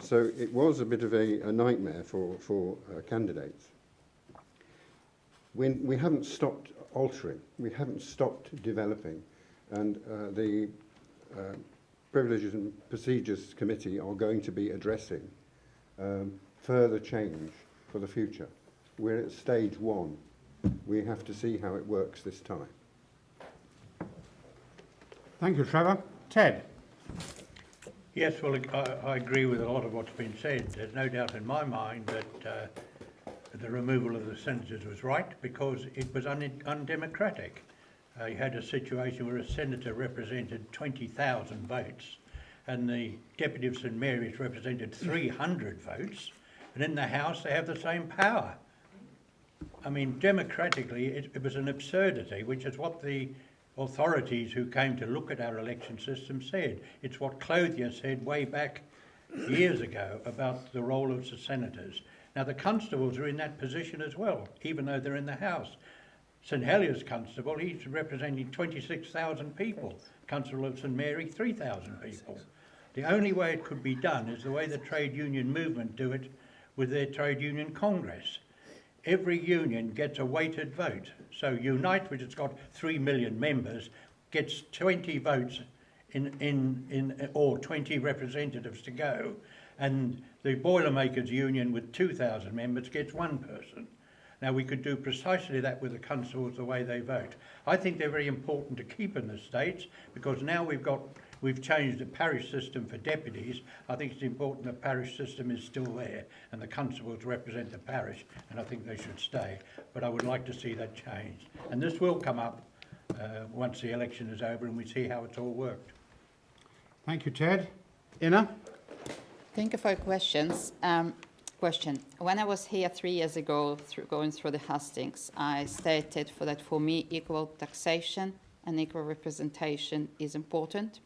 So it was a bit of a nightmare for candidates. We haven't stopped altering, we haven't stopped developing, and the Privileges and Procedures Committee are going to be addressing further change for the future. We're at stage 1. We have to see how it works this time. Thank you, Trevor. Ted? Yes, well, I agree with a lot of what's been said. There's no doubt in my mind that the removal of the senators was right because it was undemocratic. You had a situation where a senator represented 20,000 votes and the Deputy of St Mary's represented 300 votes, and in the House they have the same power. I mean, democratically, it was an absurdity, which is what the authorities who came to look at our election system said. It's what Clothier said way back years ago about the role of the senators. Now, the constables are in that position as well, even though they're in the House. St Helier's constable, he's representing 26,000 people. Constable of St Mary, 3,000 people. The only way it could be done is the way the trade union movement do it with their trade union congress. every union gets a weighted vote. So Unite, which has got 3 million members, gets 20 votes or 20 representatives to go, and the Boilermakers Union with 2,000 members gets one person. Now, we could do precisely that with the constables, the way they vote. I think they're very important to keep in the states, because now we've changed the parish system for deputies. I think it's important the parish system is still there, and the constables represent the parish, and I think they should stay. But I would like to see that changed. And this will come up once the election is over and we see how it's all worked. Thank you, Ted. Inna? Thank you for your questions. Question. When I was here 3 years ago, going through the Hustings, I stated that for me, equal taxation and equal representation is important.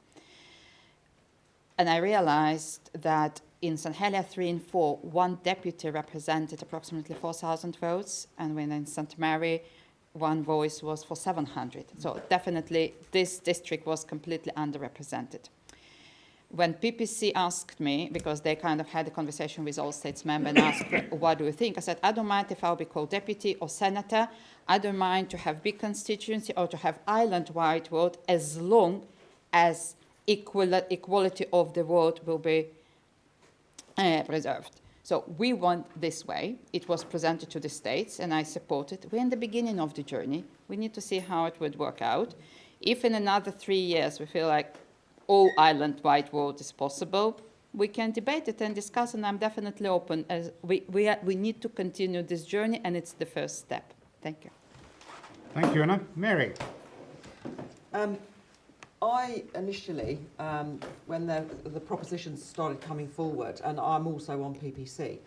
And I realized that in St Helier 3 and 4, one deputy represented approximately 4,000 votes, and when in St Mary, one voice was for 700. So definitely this district was completely underrepresented. When PPC asked me, because they kind of had a conversation with all states members and asked, what do you think? I said, I don't mind if I'll be called deputy or senator. I don't mind to have big constituency or to have island-wide vote, as long as equality of the vote will be preserved. So we want this way. It was presented to the states and I support it. We're in the beginning of the journey. We need to see how it would work out. If in another 3 years we feel like all island-wide vote is possible, we can debate it and discuss, and I'm definitely open. As we need to continue this journey, and it's the first step. Thank you. Thank you, Anna. Mary? I initially, when the propositions started coming forward, and I'm also on PPC,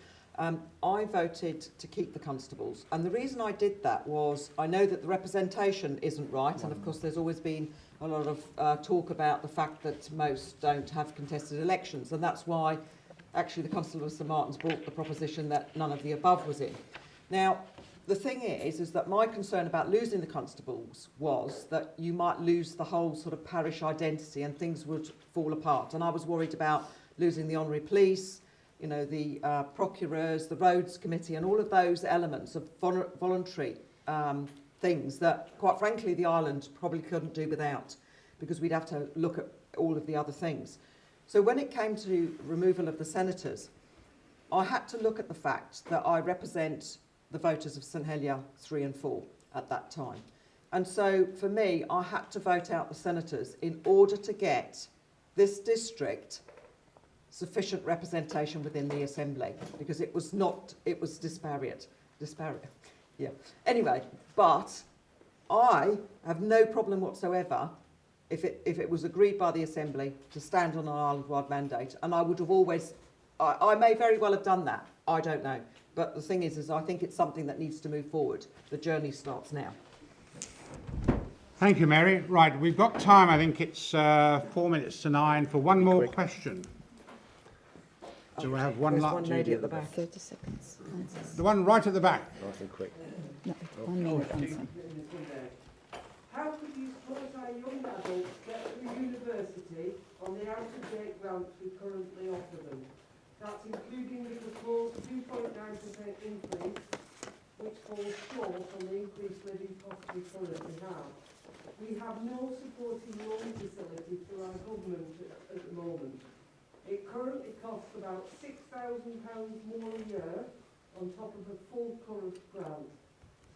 I voted to keep the constables. And the reason I did that was I know that the representation isn't right, and of course there's always been a lot of talk about the fact that most don't have contested elections, and that's why actually the Constable of St Martin's brought the proposition that none of the above was in. Now, the thing is that my concern about losing the constables was that you might lose the whole sort of parish identity and things would fall apart. And I was worried about losing the honorary police, you know, the procureurs, the roads committee, and all of those elements of voluntary things that, quite frankly, the island probably couldn't do without, because we'd have to look at all of the other things. So when it came to removal of the senators, I had to look at the fact that I represent the voters of St Helier 3 and 4 at that time. And so for me, I had to vote out the senators in order to get this district sufficient representation within the assembly, because it was disparate. Yeah. Anyway, but I have no problem whatsoever if it was agreed by the assembly to stand on an island-wide mandate, and I would have always, I may very well have done that. I don't know. But the thing is I think it's something that needs to move forward. The journey starts now. Thank you, Mary. Right, we've got time. I think it's 4 minutes to 9 for one more question. Do we have one There's one lady at the back. 30 seconds. The one right at the back. Nice and quick. No, 1 minute answer. How could you support our young adults get through university on the out-of-date grants we currently offer them? That's including the proposed 2.9% increase, which falls short on the increased living costs we currently have. We have no supporting loan facility through our government at the moment. It currently costs about £6,000 more a year on top of a full current grant.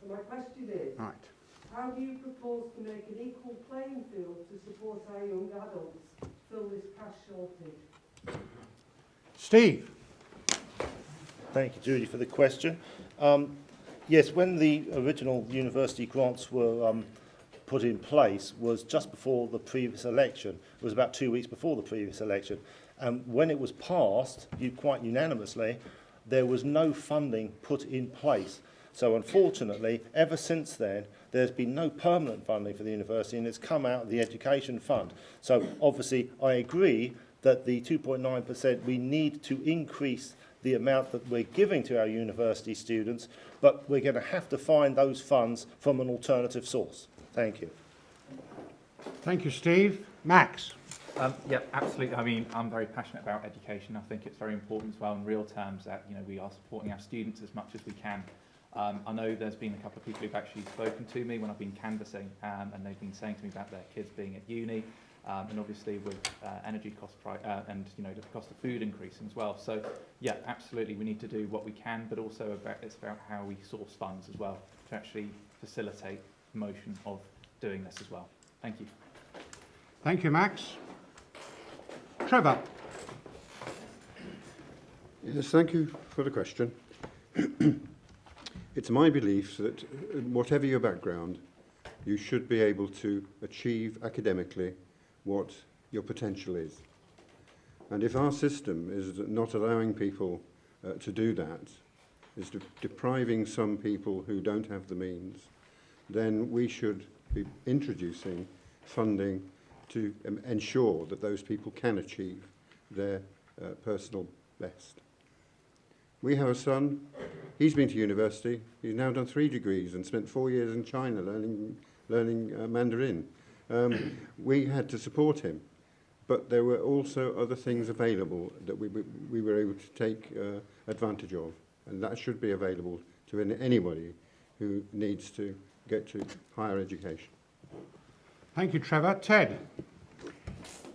So my question is, how do you propose to make an equal playing field to support our young adults fill this cash shortage? Steve. Thank you, Judy, for the question. Yes, when the original university grants were put in place was just before the previous election. It was about 2 weeks before the previous election. And when it was passed, quite unanimously, there was no funding put in place. So unfortunately, ever since then, there's been no permanent funding for the university, and it's come out of the education fund. So obviously, I agree that the 2.9%, we need to increase the amount that we're giving to our university students, but we're going to have to find those funds from an alternative source. Thank you. Thank you, Steve. Max. Yeah, absolutely. I mean, I'm very passionate about education. I think it's very important as well in real terms that, you know, we are supporting our students as much as we can. I know there's been a couple of people who've actually spoken to me when I've been canvassing, and they've been saying to me about their kids being at uni, and obviously with energy cost and the cost of food increasing as well. So yeah, absolutely, we need to do what we can, but also it's about how we source funds as well to actually facilitate the motion of doing this as well. Thank you. Thank you, Max. Trevor. Yes, thank you for the question. It's my belief that whatever your background, you should be able to achieve academically what your potential is. And if our system is not allowing people to do that, is depriving some people who don't have the means, then we should be introducing funding to ensure that those people can achieve their personal best. We have a son, he's been to university, he's now done 3 degrees and spent 4 years in China learning Mandarin. We had to support him, but there were also other things available that we were able to take advantage of, and that should be available to anybody who needs to get to higher education. Thank you, Trevor. Ted.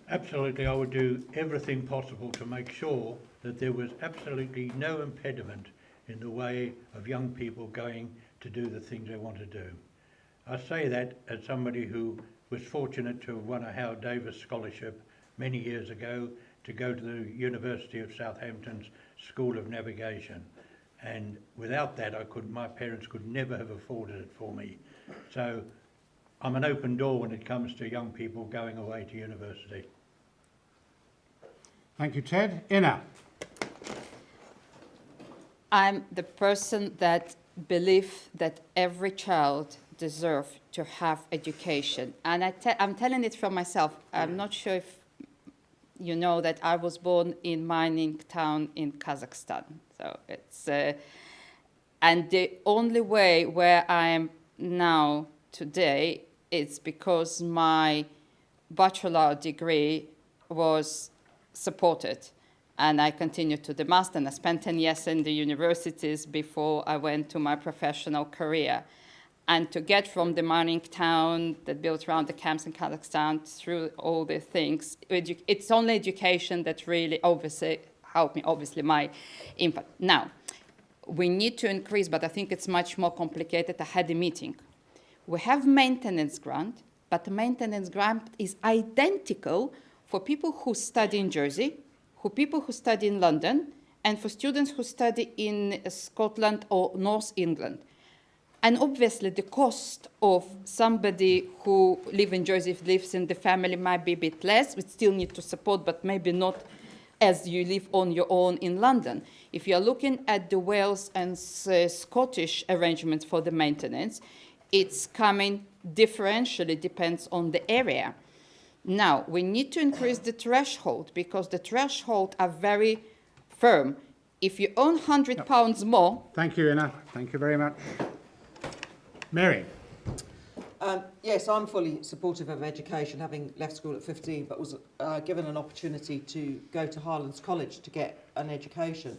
Absolutely, I would do everything possible to make sure that there was absolutely no impediment in the way of young people going to do the things they want to do. I say that as somebody who was fortunate to have won a Howard Davis scholarship many years ago to go to the University of Southampton's School of Navigation. And without that, my parents could never have afforded it for me. So I'm an open door when it comes to young people going away to university. Thank you, Ted. Inna. I'm the person that believes that every child deserves to have education. And I'm telling it from myself. I'm not sure if you know that I was born in mining town in Kazakhstan. So it's, and the only way where I am now today is because my bachelor degree was supported. And I continued to the master, and I spent 10 years in the universities before I went to my professional career. And to get from the mining town that built around the camps in Kazakhstan through all the things, it's only education that really obviously helped me, obviously my impact. Now, we need to increase, but I think it's much more complicated. I had a meeting. We have maintenance grant, but the maintenance grant is identical for people who study in Jersey, for people who study in London, and for students who study in Scotland or North England. And obviously the cost of somebody who lives in Jersey, lives in the family, might be a bit less. We still need to support, but maybe not as you live on your own in London. If you're looking at the Wales and Scottish arrangements for the maintenance, it's coming differentially, depends on the area. Now, we need to increase the threshold because the thresholds are very firm. If you earn £100 more... Thank you, Inna. Thank you very much. Mary. Yes, I'm fully supportive of education, having left school at 15, but was given an opportunity to go to Highlands College to get an education.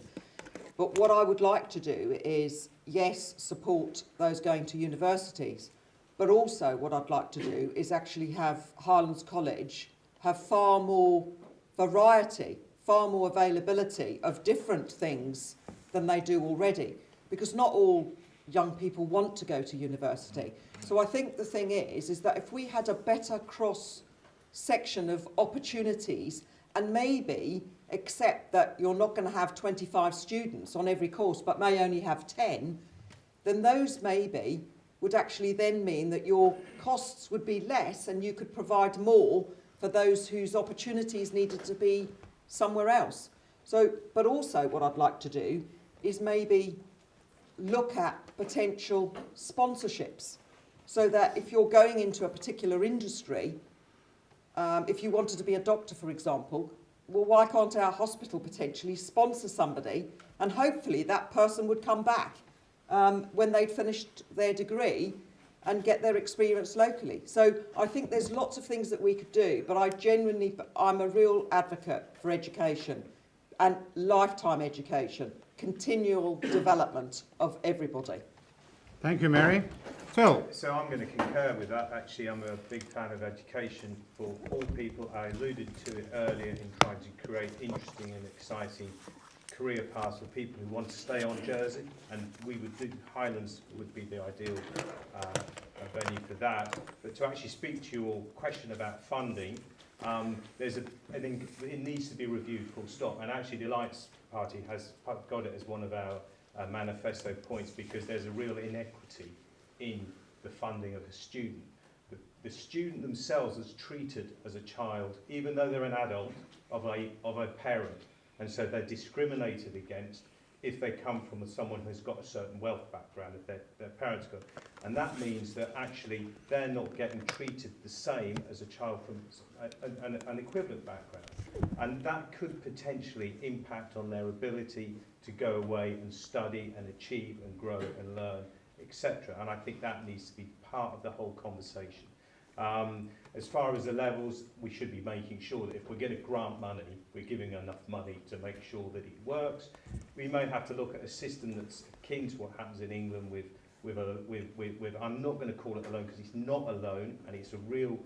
But what I would like to do is, yes, support those going to universities, but also what I'd like to do is actually have Highlands College have far more variety, far more availability of different things than they do already, because not all young people want to go to university. So I think the thing is that if we had a better cross-section of opportunities and maybe accept that you're not going to have 25 students on every course but may only have 10, then those maybe would actually then mean that your costs would be less and you could provide more for those whose opportunities needed to be somewhere else. So, but also what I'd like to do is maybe look at potential sponsorships so that if you're going into a particular industry, if you wanted to be a doctor, for example, well, why can't our hospital potentially sponsor somebody and hopefully that person would come back when they'd finished their degree and get their experience locally. So I think there's lots of things that we could do, but I'm a real advocate for education and lifetime education, continual development of everybody. Thank you, Mary. Phil? So I'm going to concur with that. Actually, I'm a big fan of education for all people. I alluded to it earlier in trying to create interesting and exciting career paths for people who want to stay on Jersey, and we would do Highlands would be the ideal venue for that. But to actually speak to your question about funding, I think it needs to be reviewed full stop. And actually, the Alliance Party has got it as one of our manifesto points, because there's a real inequity in the funding of a student. The student themselves is treated as a child, even though they're an adult, of a parent, and so they're discriminated against if they come from someone who's got a certain wealth background, if their parents got, and that means that actually they're not getting treated the same as a child from an equivalent background, and that could potentially impact on their ability to go away and study and achieve and grow and learn, etc. And I think that needs to be part of the whole conversation. As far as the levels, we should be making sure that if we're going to grant money, we're giving enough money to make sure that it works. We may have to look at a system that's akin to what happens in England with I'm not going to call it a loan, because it's not a loan, and it's a real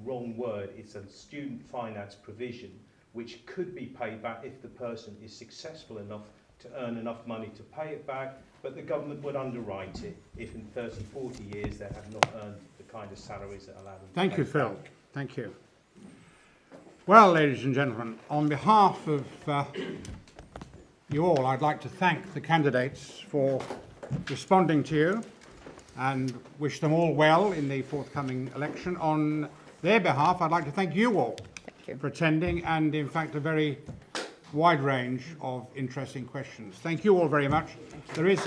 wrong word. It's a student finance provision, which could be paid back if the person is successful enough to earn enough money to pay it back, but the government would underwrite it if in 30, 40 years they have not earned the kind of salaries that allow them to Thank pay you, it Phil. back. Thank you. Well, ladies and gentlemen, on behalf of you all, I'd like to thank the candidates for responding to you and wish them all well in the forthcoming election. On their behalf, I'd like to thank you all for attending, and in fact a very wide range of interesting questions. Thank you all very much. There is